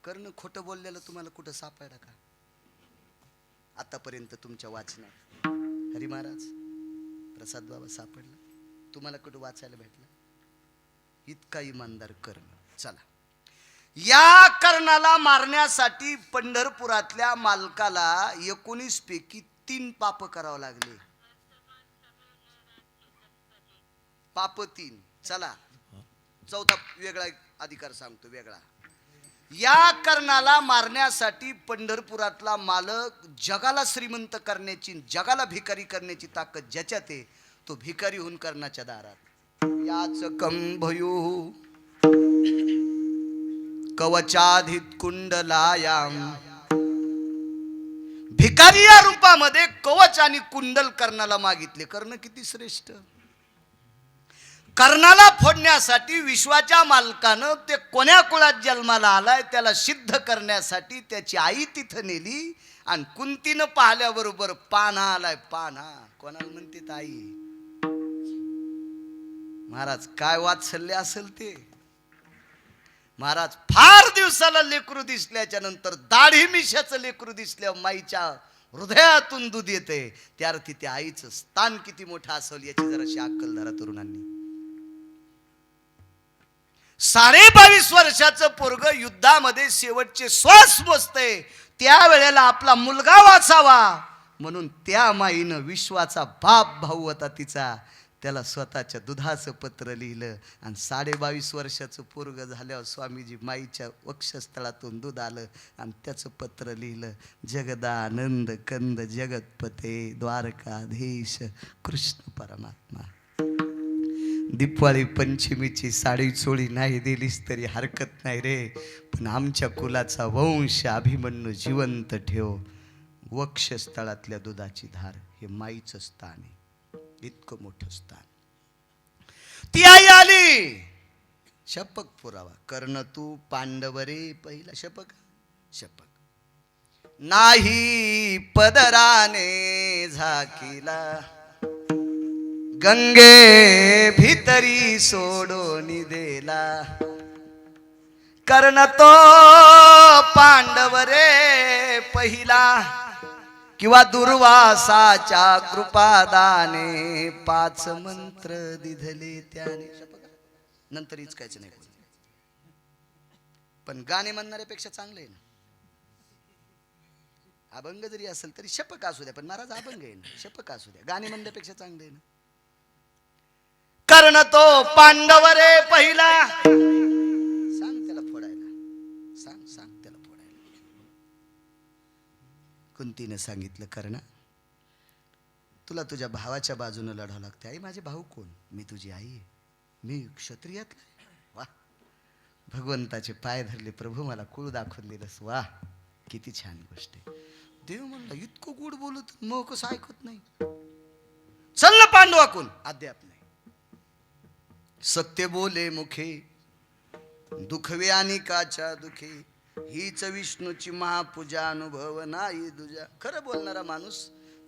Speaker 1: कर्ण खोटं बोललेलं तुम्हाला कुठं सापडलं का आतापर्यंत तुमच्या वाचनात? हरी महाराज, प्रसाद बाबा सापडला तुम्हाला? कुठं वाचायला भेटलं? इतका इमानदार कर्ण. चला, या कर्णाला मारण्यासाठी पंढरपुरातल्या मालकाला 19 पैकी 3 पाप करावं लागले. पाप 3. चला, चौथा वेगळा अधिकार सांगतो, वेगळा. या कर्णाला मारण्यासाठी पंढरपुरातला मालक जगाला श्रीमंत करण्याची, जगाला भिकारी करण्याची ताकद ज्याच्यात आहे, तो भिकारी होऊन कर्णाच्या दारात. याच कंभयू कवचाधित कुंडलायाम. भिकारी या रूपामध्ये कवच आणि कुंडल कर्णाला मागितले. कर्ण किती श्रेष्ठ. कर्णाला फोडण्यासाठी विश्वाच्या मालकानं ते कोण्या कुळात जन्माला आलाय त्याला सिद्ध करण्यासाठी त्याची आई तिथं नेली आणि कुंतीनं पाहिल्याबरोबर पान्हा आलाय. पान्हा कोणाला म्हणते आई? महाराज काय वात्सल्य असेल ते. महाराज फार दिवसाला लेकरू दिसल्याच्या नंतर दाढी मिशाचं लेकरू दिसल्या माईच्या हृदयातून दूध येते. त्या अर्थी त्या आईचं स्थान किती मोठं असेल याची जराशी अक्कल धरा तरुणांनी. 22.5 वर्षाचं पोरग युद्धामध्ये शेवटचे श्वास मोजते त्या वेळेला आपला मुलगा वाचावा म्हणून त्या माईनं विश्वाचा बाप भाऊ होता तिचा, त्याला स्वतःच्या दुधाचं पत्र लिहिलं. आणि 22.5 वर्षाचं पोरग झाल्यावर स्वामीजी माईच्या वक्षस्थळातून दूध आलं आणि त्याचं पत्र लिहिलं. जगदानंद कंद जगतपते द्वारकाधीश कृष्ण परमात्मा. दिवाळी पंचमीची साडी चोळी नाही दिलीस तरी हरकत नाही रे, पण आमच्या कुलाचा वंश अभिमन्यू जिवंत ठेव. वक्षस्थळातल्या दुधाची धार हे माईचं स्थान आहे. इतकं मोठं स्थान. ती आई आली. शपक पुरावा कर्ण तू पांडवरे पहिला शपक. शपक नाही पदराने झाकीला गंगे भितरी सोडून दिला. कर्ण तो पांडवरे पहिला किंवा दुर्वासाच्या कृपादाने 5 मंत्र दिधले त्याने. नंतर इचकायचं नाही. पण गाणे म्हणणाऱ्यापेक्षा चांगले आहे ना. अभंग जरी असेल तरी शपक असू द्या, पण महाराज अभंग आहे ना, शपक असू द्या, गाणे म्हणण्यापेक्षा चांगले आहे ना. कर्ण तो पांडवरे पहिला. सांग त्याला फोडायला, सांग त्याला फोडायला. कुंतीने सांगितलं कर्ण तुला तुझ्या भावाच्या बाजूने लढावं लागते. आई माझे भाऊ कोण? मी तुझी आई आहे, मी क्षत्रियातला आहे. वा भगवंताचे पाय धरले. प्रभू मला कुळ दाखवून दिलंस. वा किती छान गोष्ट आहे. देव म्हणला इतकं गोड बोलत मग कसं ऐकत नाही. चल ना पांडवाकून. अद्याप नाही. सत्य बोले मुखे दुखवे अनिकाच्या दुखे हीच विष्णूची महापूजा अनुभव नाही दुजा. खरं बोलणारा माणूस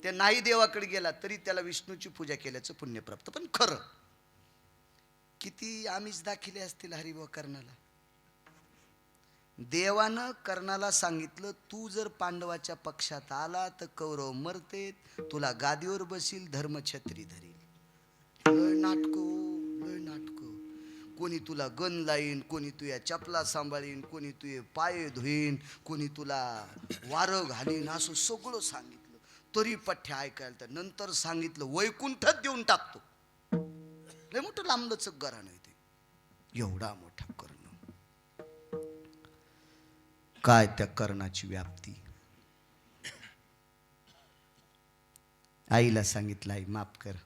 Speaker 1: त्या नाही देवाकडे गेला तरी त्याला विष्णूची पूजा केल्याचं पुण्य प्राप्त. पण खरं किती आमिष दाखिले असतील हरिभाऊ कर्णाला. देवानं कर्णाला सांगितलं तू जर पांडवाच्या पक्षात आला तर कौरव मरते, तुला गादीवर बसील, धर्मछत्री धरील. लय नाटक. कोणी तुला गन लाईन, कोणी तुझ्या चपला सांभाळीन, कोणी तुझे पाय धुईन, कोणी तुला वारं घालीन, असं सगळं सांगितलं. तरी पठ्ठ्या ऐकायला. तर नंतर सांगितलं वैकुंठच देऊन टाकतो. लय मोठं लांबलचक घराणं आहे ते. एवढा मोठा कर्ण. काय त्या कर्णाची व्याप्ती. आईला सांगितलं आई माफ कर,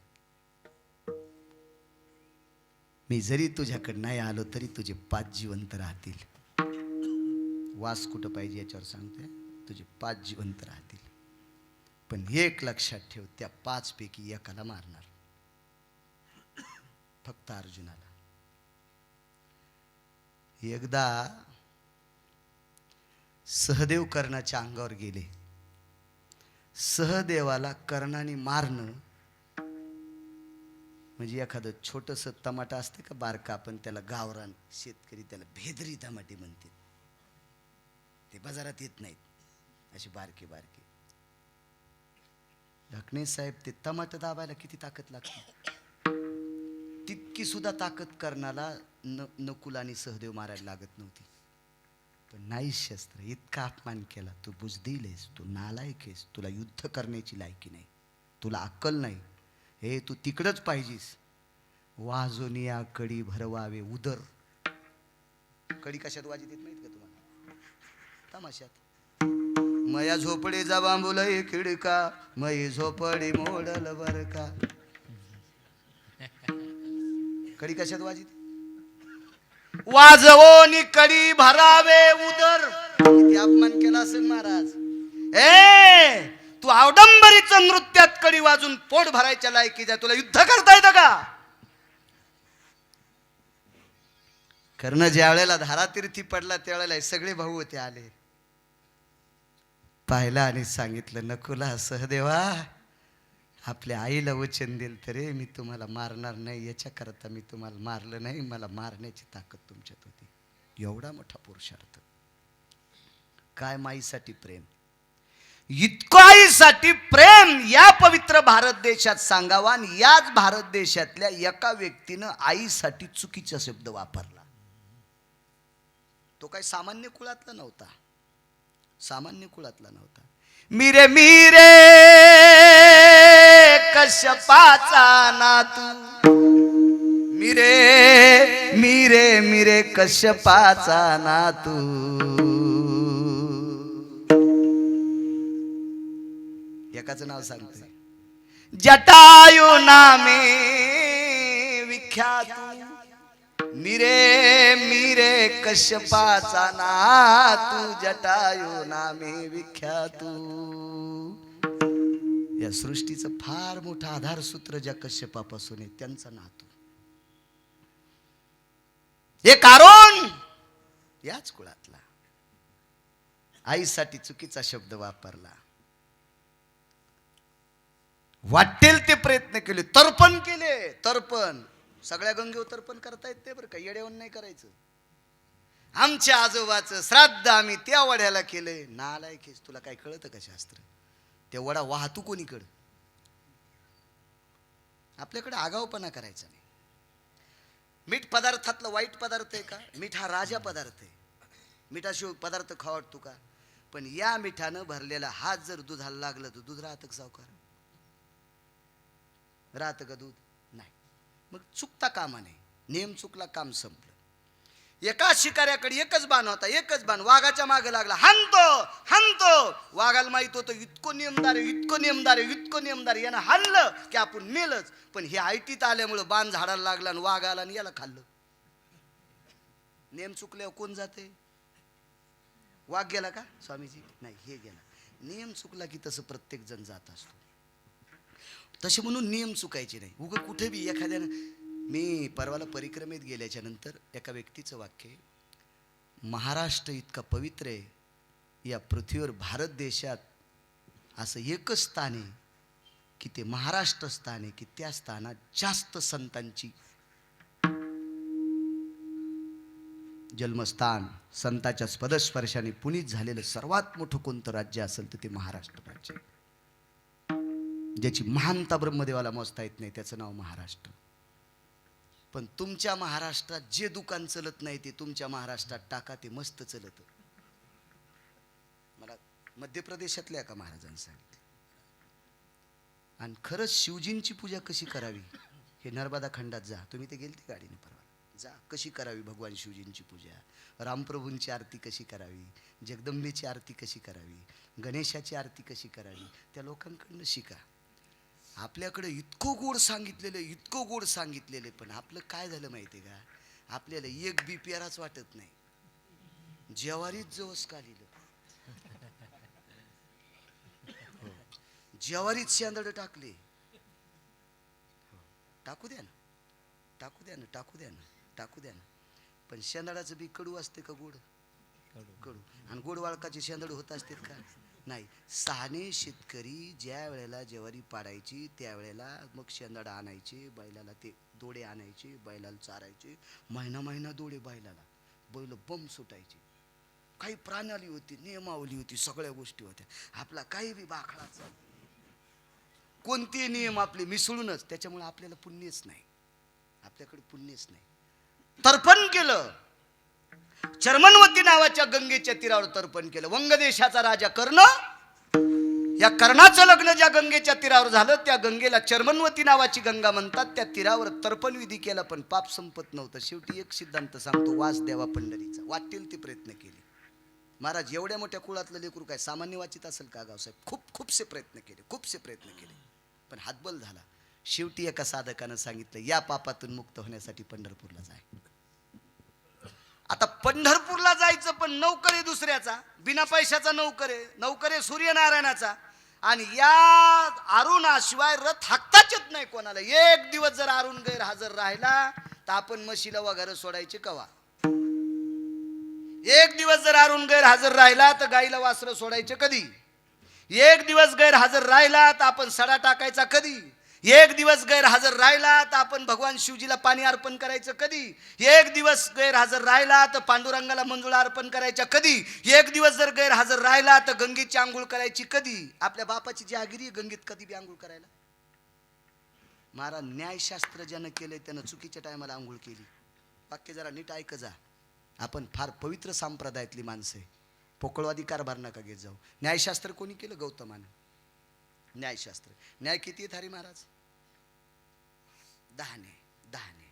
Speaker 1: मी जरी तुझ्याकडे नाही आलो तरी तुझे 5 जिवंत राहतील. वास कुठं पाहिजे याच्यावर सांगतोय. तुझे 5 जिवंत राहतील. पण एक लक्षात ठेव, त्या 5 पैकी एकाला मारणार. फक्त अर्जुनाला. एकदा सहदेव कर्णाच्या अंगावर गेले. सहदेवाला कर्णाने मारणं म्हणजे एखादं छोटंसं टमाटा असतं का बारका, आपण त्याला गावरान शेतकरी त्याला भेदरी टमाटे म्हणतात. ते बाजारात येत नाहीत असे बारके बारके. ढकणे साहेब ते टमाटर दाबायला किती ताकद लागते. तितकी सुद्धा ताकद कर्णाला नकुल आणि सहदेव मारायला लागत नव्हती. पण नाही शस्त्र. इतका अपमान केला. तू बुजदिल आहेस, तू नालायक आहेस, तुला युद्ध करण्याची लायकी नाही, तुला अक्कल नाही, हे तू तिकडच पाहिजेस. वाजोनिया कडी भरवावे उदर. कडी कशात वाजित येत माहित का तुम्हाला? तमाशात. मया झोपडे जा बांबुलय खिडका, मई झोपडी मोडल बर का. कडी कशात वाजित? वाजवोनी कडी भरावे उदर. किती अपमान केला असेल महाराज. तू अवडंबरीचं नृत्यात कडी वाजून पोट भरायच्या लायकीचा, तुला युद्ध करता येतं का? कर्ण ज्या वेळेला धारातीर्थी पडला त्यावेळेला सगळे भाऊ होते आले, पाहिलं आणि सांगितलं, नकुला सहदेवा, आपल्या आईला वचन दिल तरी मी तुम्हाला मारणार नाही, याच्याकरता मी तुम्हाला मारलं नाही, मला मारण्याची ताकद तुमच्यात होती. एवढा मोठा पुरुषार्थ. काय माईसाठी प्रेम, इतकं आईसाठी प्रेम या पवित्र भारत देशात सांगावा. आणि याच भारत देशातल्या एका व्यक्तीनं आईसाठी चुकीचा शब्द वापरला. तो काही सामान्य कुळातला नव्हता, सामान्य कुळातला नव्हता. मिरे मिरे कश्यपाचा नातू, मिरे मिरे मिरे कश्यपाचा नातू, एकाचं नाव सांगतोय, जटायू नामे विख्यात, मिरे मिरे कश्यपाचा नातू, जटायू नामे विख्यात. या सृष्टीचं फार मोठं आधारसूत्र ज्या कश्यपापासून आहे त्यांचा नातू. हे कारण याच कुळातला आईसाठी चुकीचा शब्द वापरला. वाटेल ते प्रयत्न केले, तर्पण केले, तर्पण. सगळ्या गंगेवर तर्पण करता येत ते बरं का, येड्यावरून नाही करायचं. आमच्या आजोबाचं श्राद्ध आम्ही त्या वड्याला केलंय. नालायक, तुला काय कळतं का शास्त्र? ते वडा वाहतू कोणीकडं? आपल्याकडे आगाऊपणा करायचा नाही. मीठ पदार्थातलं वाईट पदार्थ आहे का? मीठ हा राजा पदार्थ आहे. मिठाशिवाय पदार्थ खावा वाटतो का? पण या मिठानं भरलेला हात जर दुधाला लागलं तर दूध राहतं का सावकार? राहतं का दूध? नाही. मग चुकता कामा नाही. नेम चुकला, काम संपलं. एका शिकाऱ्याकडे एकच बाण होता, एकच बाण. वाघाच्या मागे लागला, हाणतो हाणतो. वाघाला माहित होतं इतकं नियमदार आहे, इतकं नियमदार आहे, इतकं नियमदार. यानं हाणलं की आपण मेलच. पण हे आयटीत आल्यामुळं बाण झाडाला लागला आणि वाघ आला आणि याला खाल्लं. नेम चुकल्यावर कोण जाते? वाघ गेला का स्वामीजी? नाही, हे गेला. नियम चुकला की तसं प्रत्येक जण जात असतो. तसे म्हणून नियम चुकायचे नाही. उगं कुठे बी एखाद्यानं. मी परवाला परिक्रमेत गेल्याच्या नंतर एका व्यक्तीचं वाक्य, महाराष्ट्र इतका पवित्र आहे, या पृथ्वीवर भारत देशात असं एकच स्थान आहे की ते महाराष्ट्र स्थान आहे की त्या स्थानात जास्त संतांची जन्मस्थान, संतांच्या पदस्पर्शाने पुनीत झालेलं सर्वात मोठं कोणतं राज्य असेल तर ते महाराष्ट्र राज्य. ज्याची महानता ब्रह्मदेवाला मोजता येत नाही त्याचं नाव महाराष्ट्र. पण तुमच्या महाराष्ट्रात जे दुकान चलत नाही ते तुमच्या महाराष्ट्रात टाका, ते मस्त चलत. मला मध्य प्रदेशातल्या एका महाराजांनी सांगितलं. आणि खरंच शिवजींची पूजा कशी करावी हे नर्मदा खंडात जा. तुम्ही ते गेलते गाडीने परवा, जा. कशी करावी भगवान शिवजींची पूजा, रामप्रभूंची आरती कशी करावी, जगदंबेची आरती कशी करावी, गणेशाची आरती कशी करावी, त्या लोकांकडनं शिका. आपल्याकडे इतकं गोड सांगितलेलं, इतकं गोड सांगितलेलं, पण आपलं काय झालं माहिती आहे का? आपल्याला एक बी प्याराच वाटत नाही. ज्वारीच जवस का लिहिलं, ज्वारीत शेंदड टाकले. टाकू द्या ना, टाकू द्या ना, टाकू द्या ना, टाकू द्या ना. पण शेंदडाचं बी कडू असते का गोड? कडू. आणि गोड वाळकाचे शेंदड होत असतील का? नाही. साने शेतकरी ज्या वेळेला ज्वारी पाडायची त्यावेळेला मग शेंदड आणायचे, बैलाला ते दोडे आणायचे, बैलाला चारायचे. महिना महिना दोडे बैलाला, बैल बम सुटायचे. काही प्रणाली होती, नियमावली होती, सगळ्या गोष्टी होत्या. आपला काही बी बाखळाचा कोणते नियम आपले मिसळूनच. त्याच्यामुळे आपल्याला पुण्यच नाही, आपल्याकडे पुण्यच नाही. तर्पण केलं, चर्मणवती नावाच्या गंगेच्या तीरावर तर्पण केलं. वंगदेशाचा राजा कर्ण, या कर्णाचं लग्न ज्या गंगेच्या तीरावर झालं त्या गंगेला चर्मणवती नावाची गंगा म्हणतात. त्या तीरावर तर्पण विधी केला पण पाप संपत नव्हतं. शेवटी एक सिद्धांत सांगतो, वास द्यावा पंढरीचा. वाटेल ते प्रयत्न केले. महाराज एवढ्या मोठ्या कुळातलं लेकरू काय सामान्य वाचित असेल का गावसाहेब? खूपसे प्रयत्न केले, खूपसे प्रयत्न केले, पण हातबल झाला. शेवटी एका साधकानं सांगितलं, या पापातून मुक्त होण्यासाठी पंढरपूरला जाय. आता पंढरपूरला जायचं पण नौकर आहे दुसऱ्याचा, बिना पैशाचा नौकर आहे, नौकर आहे सूर्यनारायणाचा. आणि या अरुणाशिवाय रथ हाकताच येत नाही कोणाला. एक दिवस जर अरुण गैरहजर राहिला तर आपण म्हशीला वगैरे सोडायचे कवा. एक दिवस जर अरुण गैरहजर राहिला तर गाईला वासरं सोडायचे कधी? एक दिवस गैरहजर राहिला तर आपण सडा टाकायचा कधी? एक दिवस गैरहजर राहिला तर आपण भगवान शिवजीला पाणी अर्पण करायचं कधी? एक दिवस गैरहजर राहिला तर पांडुरंगाला मंजुळा अर्पण करायच्या कधी? एक दिवस जर गैरहजर राहिला तर गंगेची आंघोळ करायची कधी? आपल्या बापाची जहागिरी गंगेत कधी बी आंघोळ करायला? महाराज न्यायशास्त्र ज्यानं केलंय त्यानं चुकीच्या टायमाला आंघोळ केली. वाक्य जरा नीट ऐक जा. आपण फार पवित्र संप्रदायातली माणसं आहे. पोकळवादी कारभार नका घेत जाऊ. न्यायशास्त्र कोणी केलं? गौतमानं. न्यायशास्त्र. न्याय किती आहेत हरी महाराज? 10 न्याय. 10 न्याय.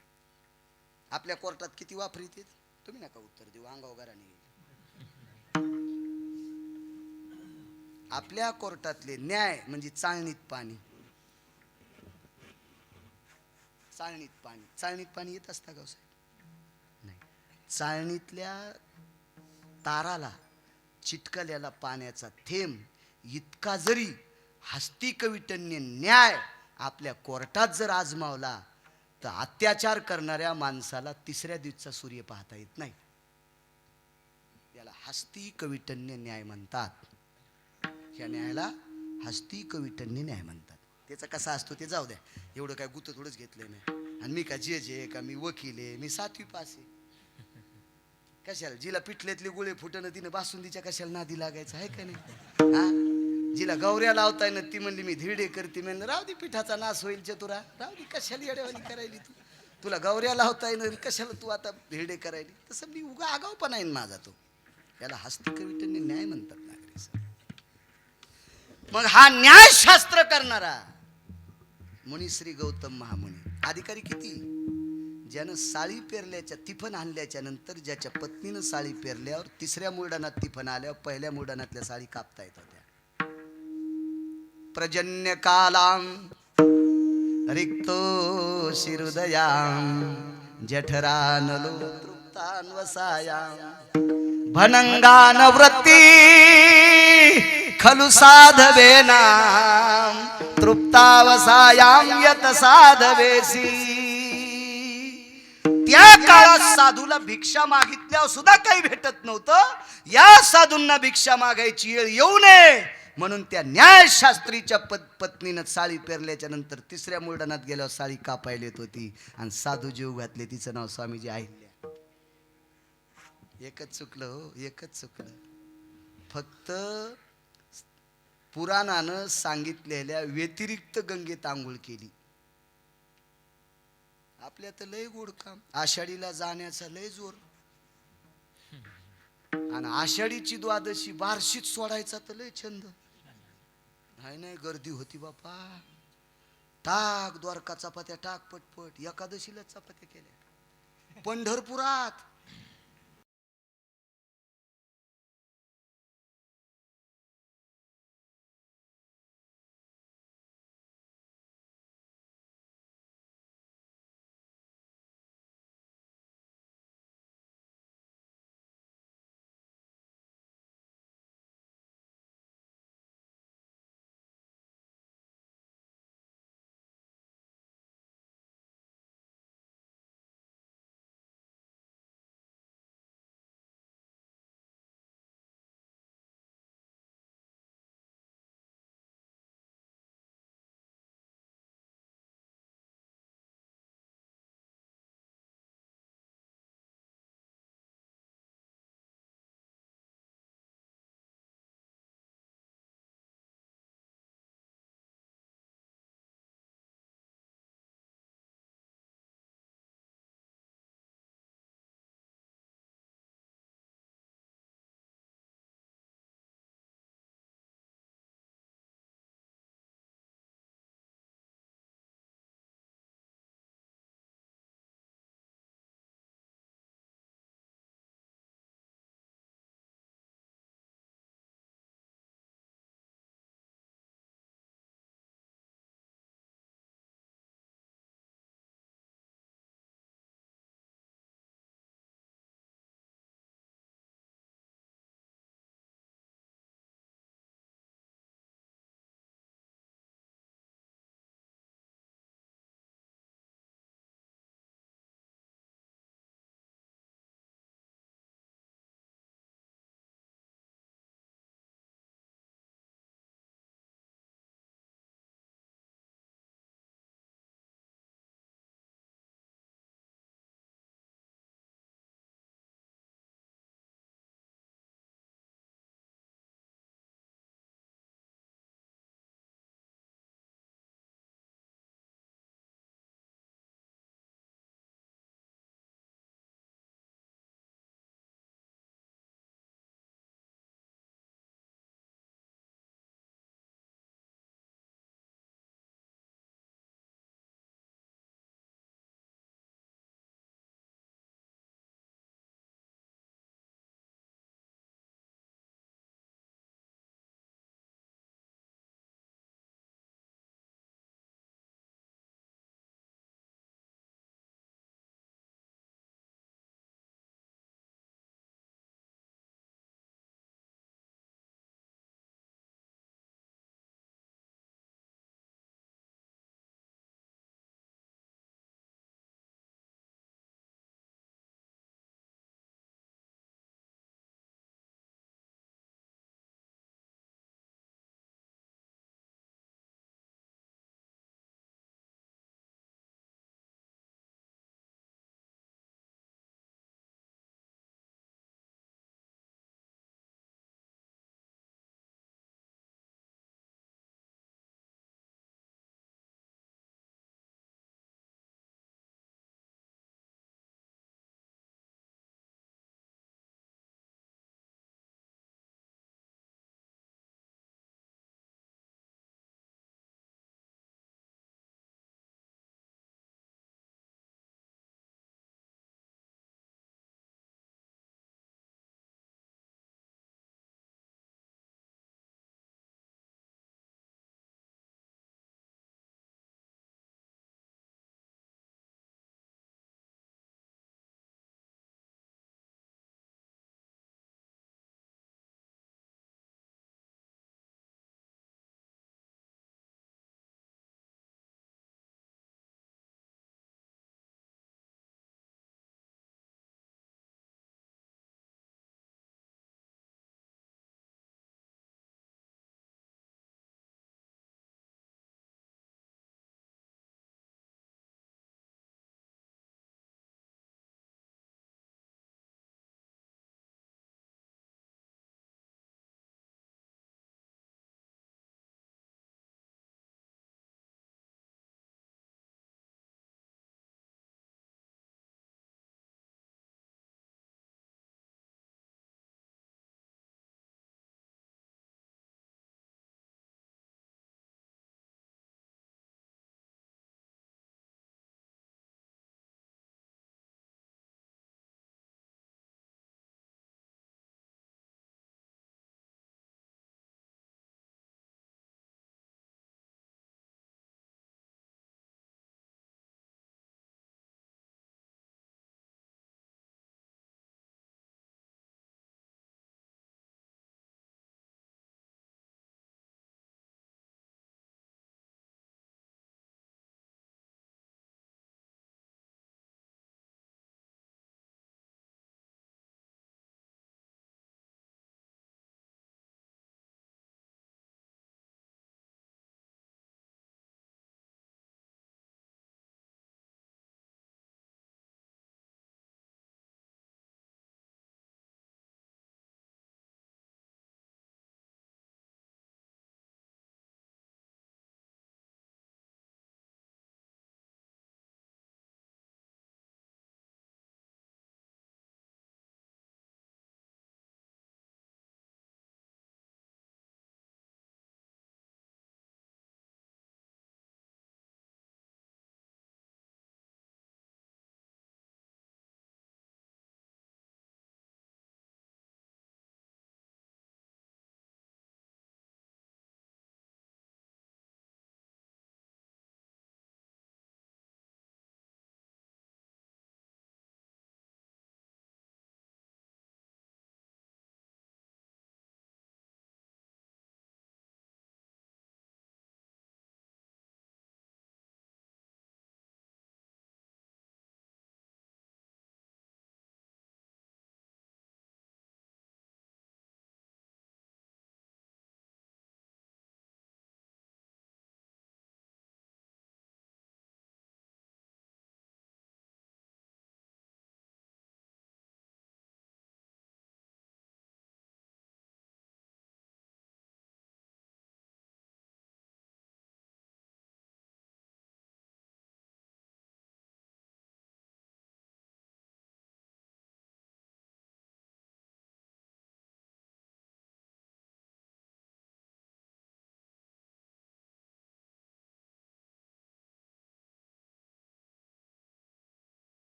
Speaker 1: आपल्या कोर्टात किती वापरीत आहेत? तुम्ही नका उत्तर देऊ, अंगावर घराने येईल. आपल्या कोर्टातले न्याय म्हणजे चाळणीत पाणी. चाळणीत पाणी. चाळणीत पाणी येत असता का नाही? चाळणीतल्या ताराला चिटकलेला पाण्याचा थेंब इतका जरी हस्तिकविटन्य न्याय आपल्या कोर्टात जर आजमावला तर अत्याचार करणाऱ्या माणसाला तिसऱ्या दिवसाचा सूर्य पाहता येत नाही. याला हस्तिकविटन्य न्याय म्हणतात. या न्यायाला हस्तिकविटन्य न्याय म्हणतात. त्याचा कसा असतो ते जाऊ द्या, एवढं काय गुत थोडंच घेतलंय नाही. आणि मी का जज आहे का? मी वकील आहे? मी 7वी पास आहे. कशाला जिला पिठल्यातले गोळे फुटणं तिनं बासुंदीच्या कशाला नादी लागायचं आहे का नाही? हा, जिला गौऱ्या लावताय ना ती म्हणली मी धिरडे करते. म्हणलं राहू दे, पिठाचा नाश होईल चतुरा, राहू दे, कशाला येड्यावानी करायली तू? तुला गौऱ्या लावताय ना, कशाला तू आता धिरडे करायली? तसं मी उगा आगाऊपणा आहे माझा तो. याला हस्तिकविटन्य न्याय म्हणतात नागरिक. मग हा न्यायशास्त्र करणारा मुनी श्री गौतम महामुनी. अधिकारी किती? ज्यानं साळी पेरल्याच्या तिफन आणल्याच्या नंतर ज्याच्या पत्नीनं साळी पेरल्यावर तिसऱ्या मुरडानात तिफन आल्यावर पहिल्या मुरडानातल्या साळी कापता येत होत्या. पर्जन्य कालां रिक्तो शिरुदयां जठरानलो तृप्तान वसायां भनंगान वृत्ती खलु साधवेना तृप्तावसायां यत साधवेसी. त्या काळात साधूला भिक्षा मागितल्यावर सुद्धा काही भेटत नव्हतं. या साधूंना भिक्षा मागायची वेळ येऊ नये म्हणून त्या न्यायशास्त्रीच्या पत्नीनं साळी पेरल्याच्या नंतर तिसऱ्या मुरडानात गेल्यावर साळी कापायला येत होती. आणि साधू जीव घातले, तिचं नाव स्वामीजी अहिल्या. एकच चुकलं हो, एकच चुकलं. फक्त पुराणानं सांगितलेल्या व्यतिरिक्त गंगेत आंघोळ केली. आपल्या तर लय गोड काम. आषाढीला जाण्याचा लय जोर. आणि आषाढीची द्वादशी बार्शीत सोडायचा तर लय छंद. नाही गर्दी होती बापा. टाक द्वारका चपात्या टाक पटपट. एकादशीला चपात्या केल्या. पंढरपुरात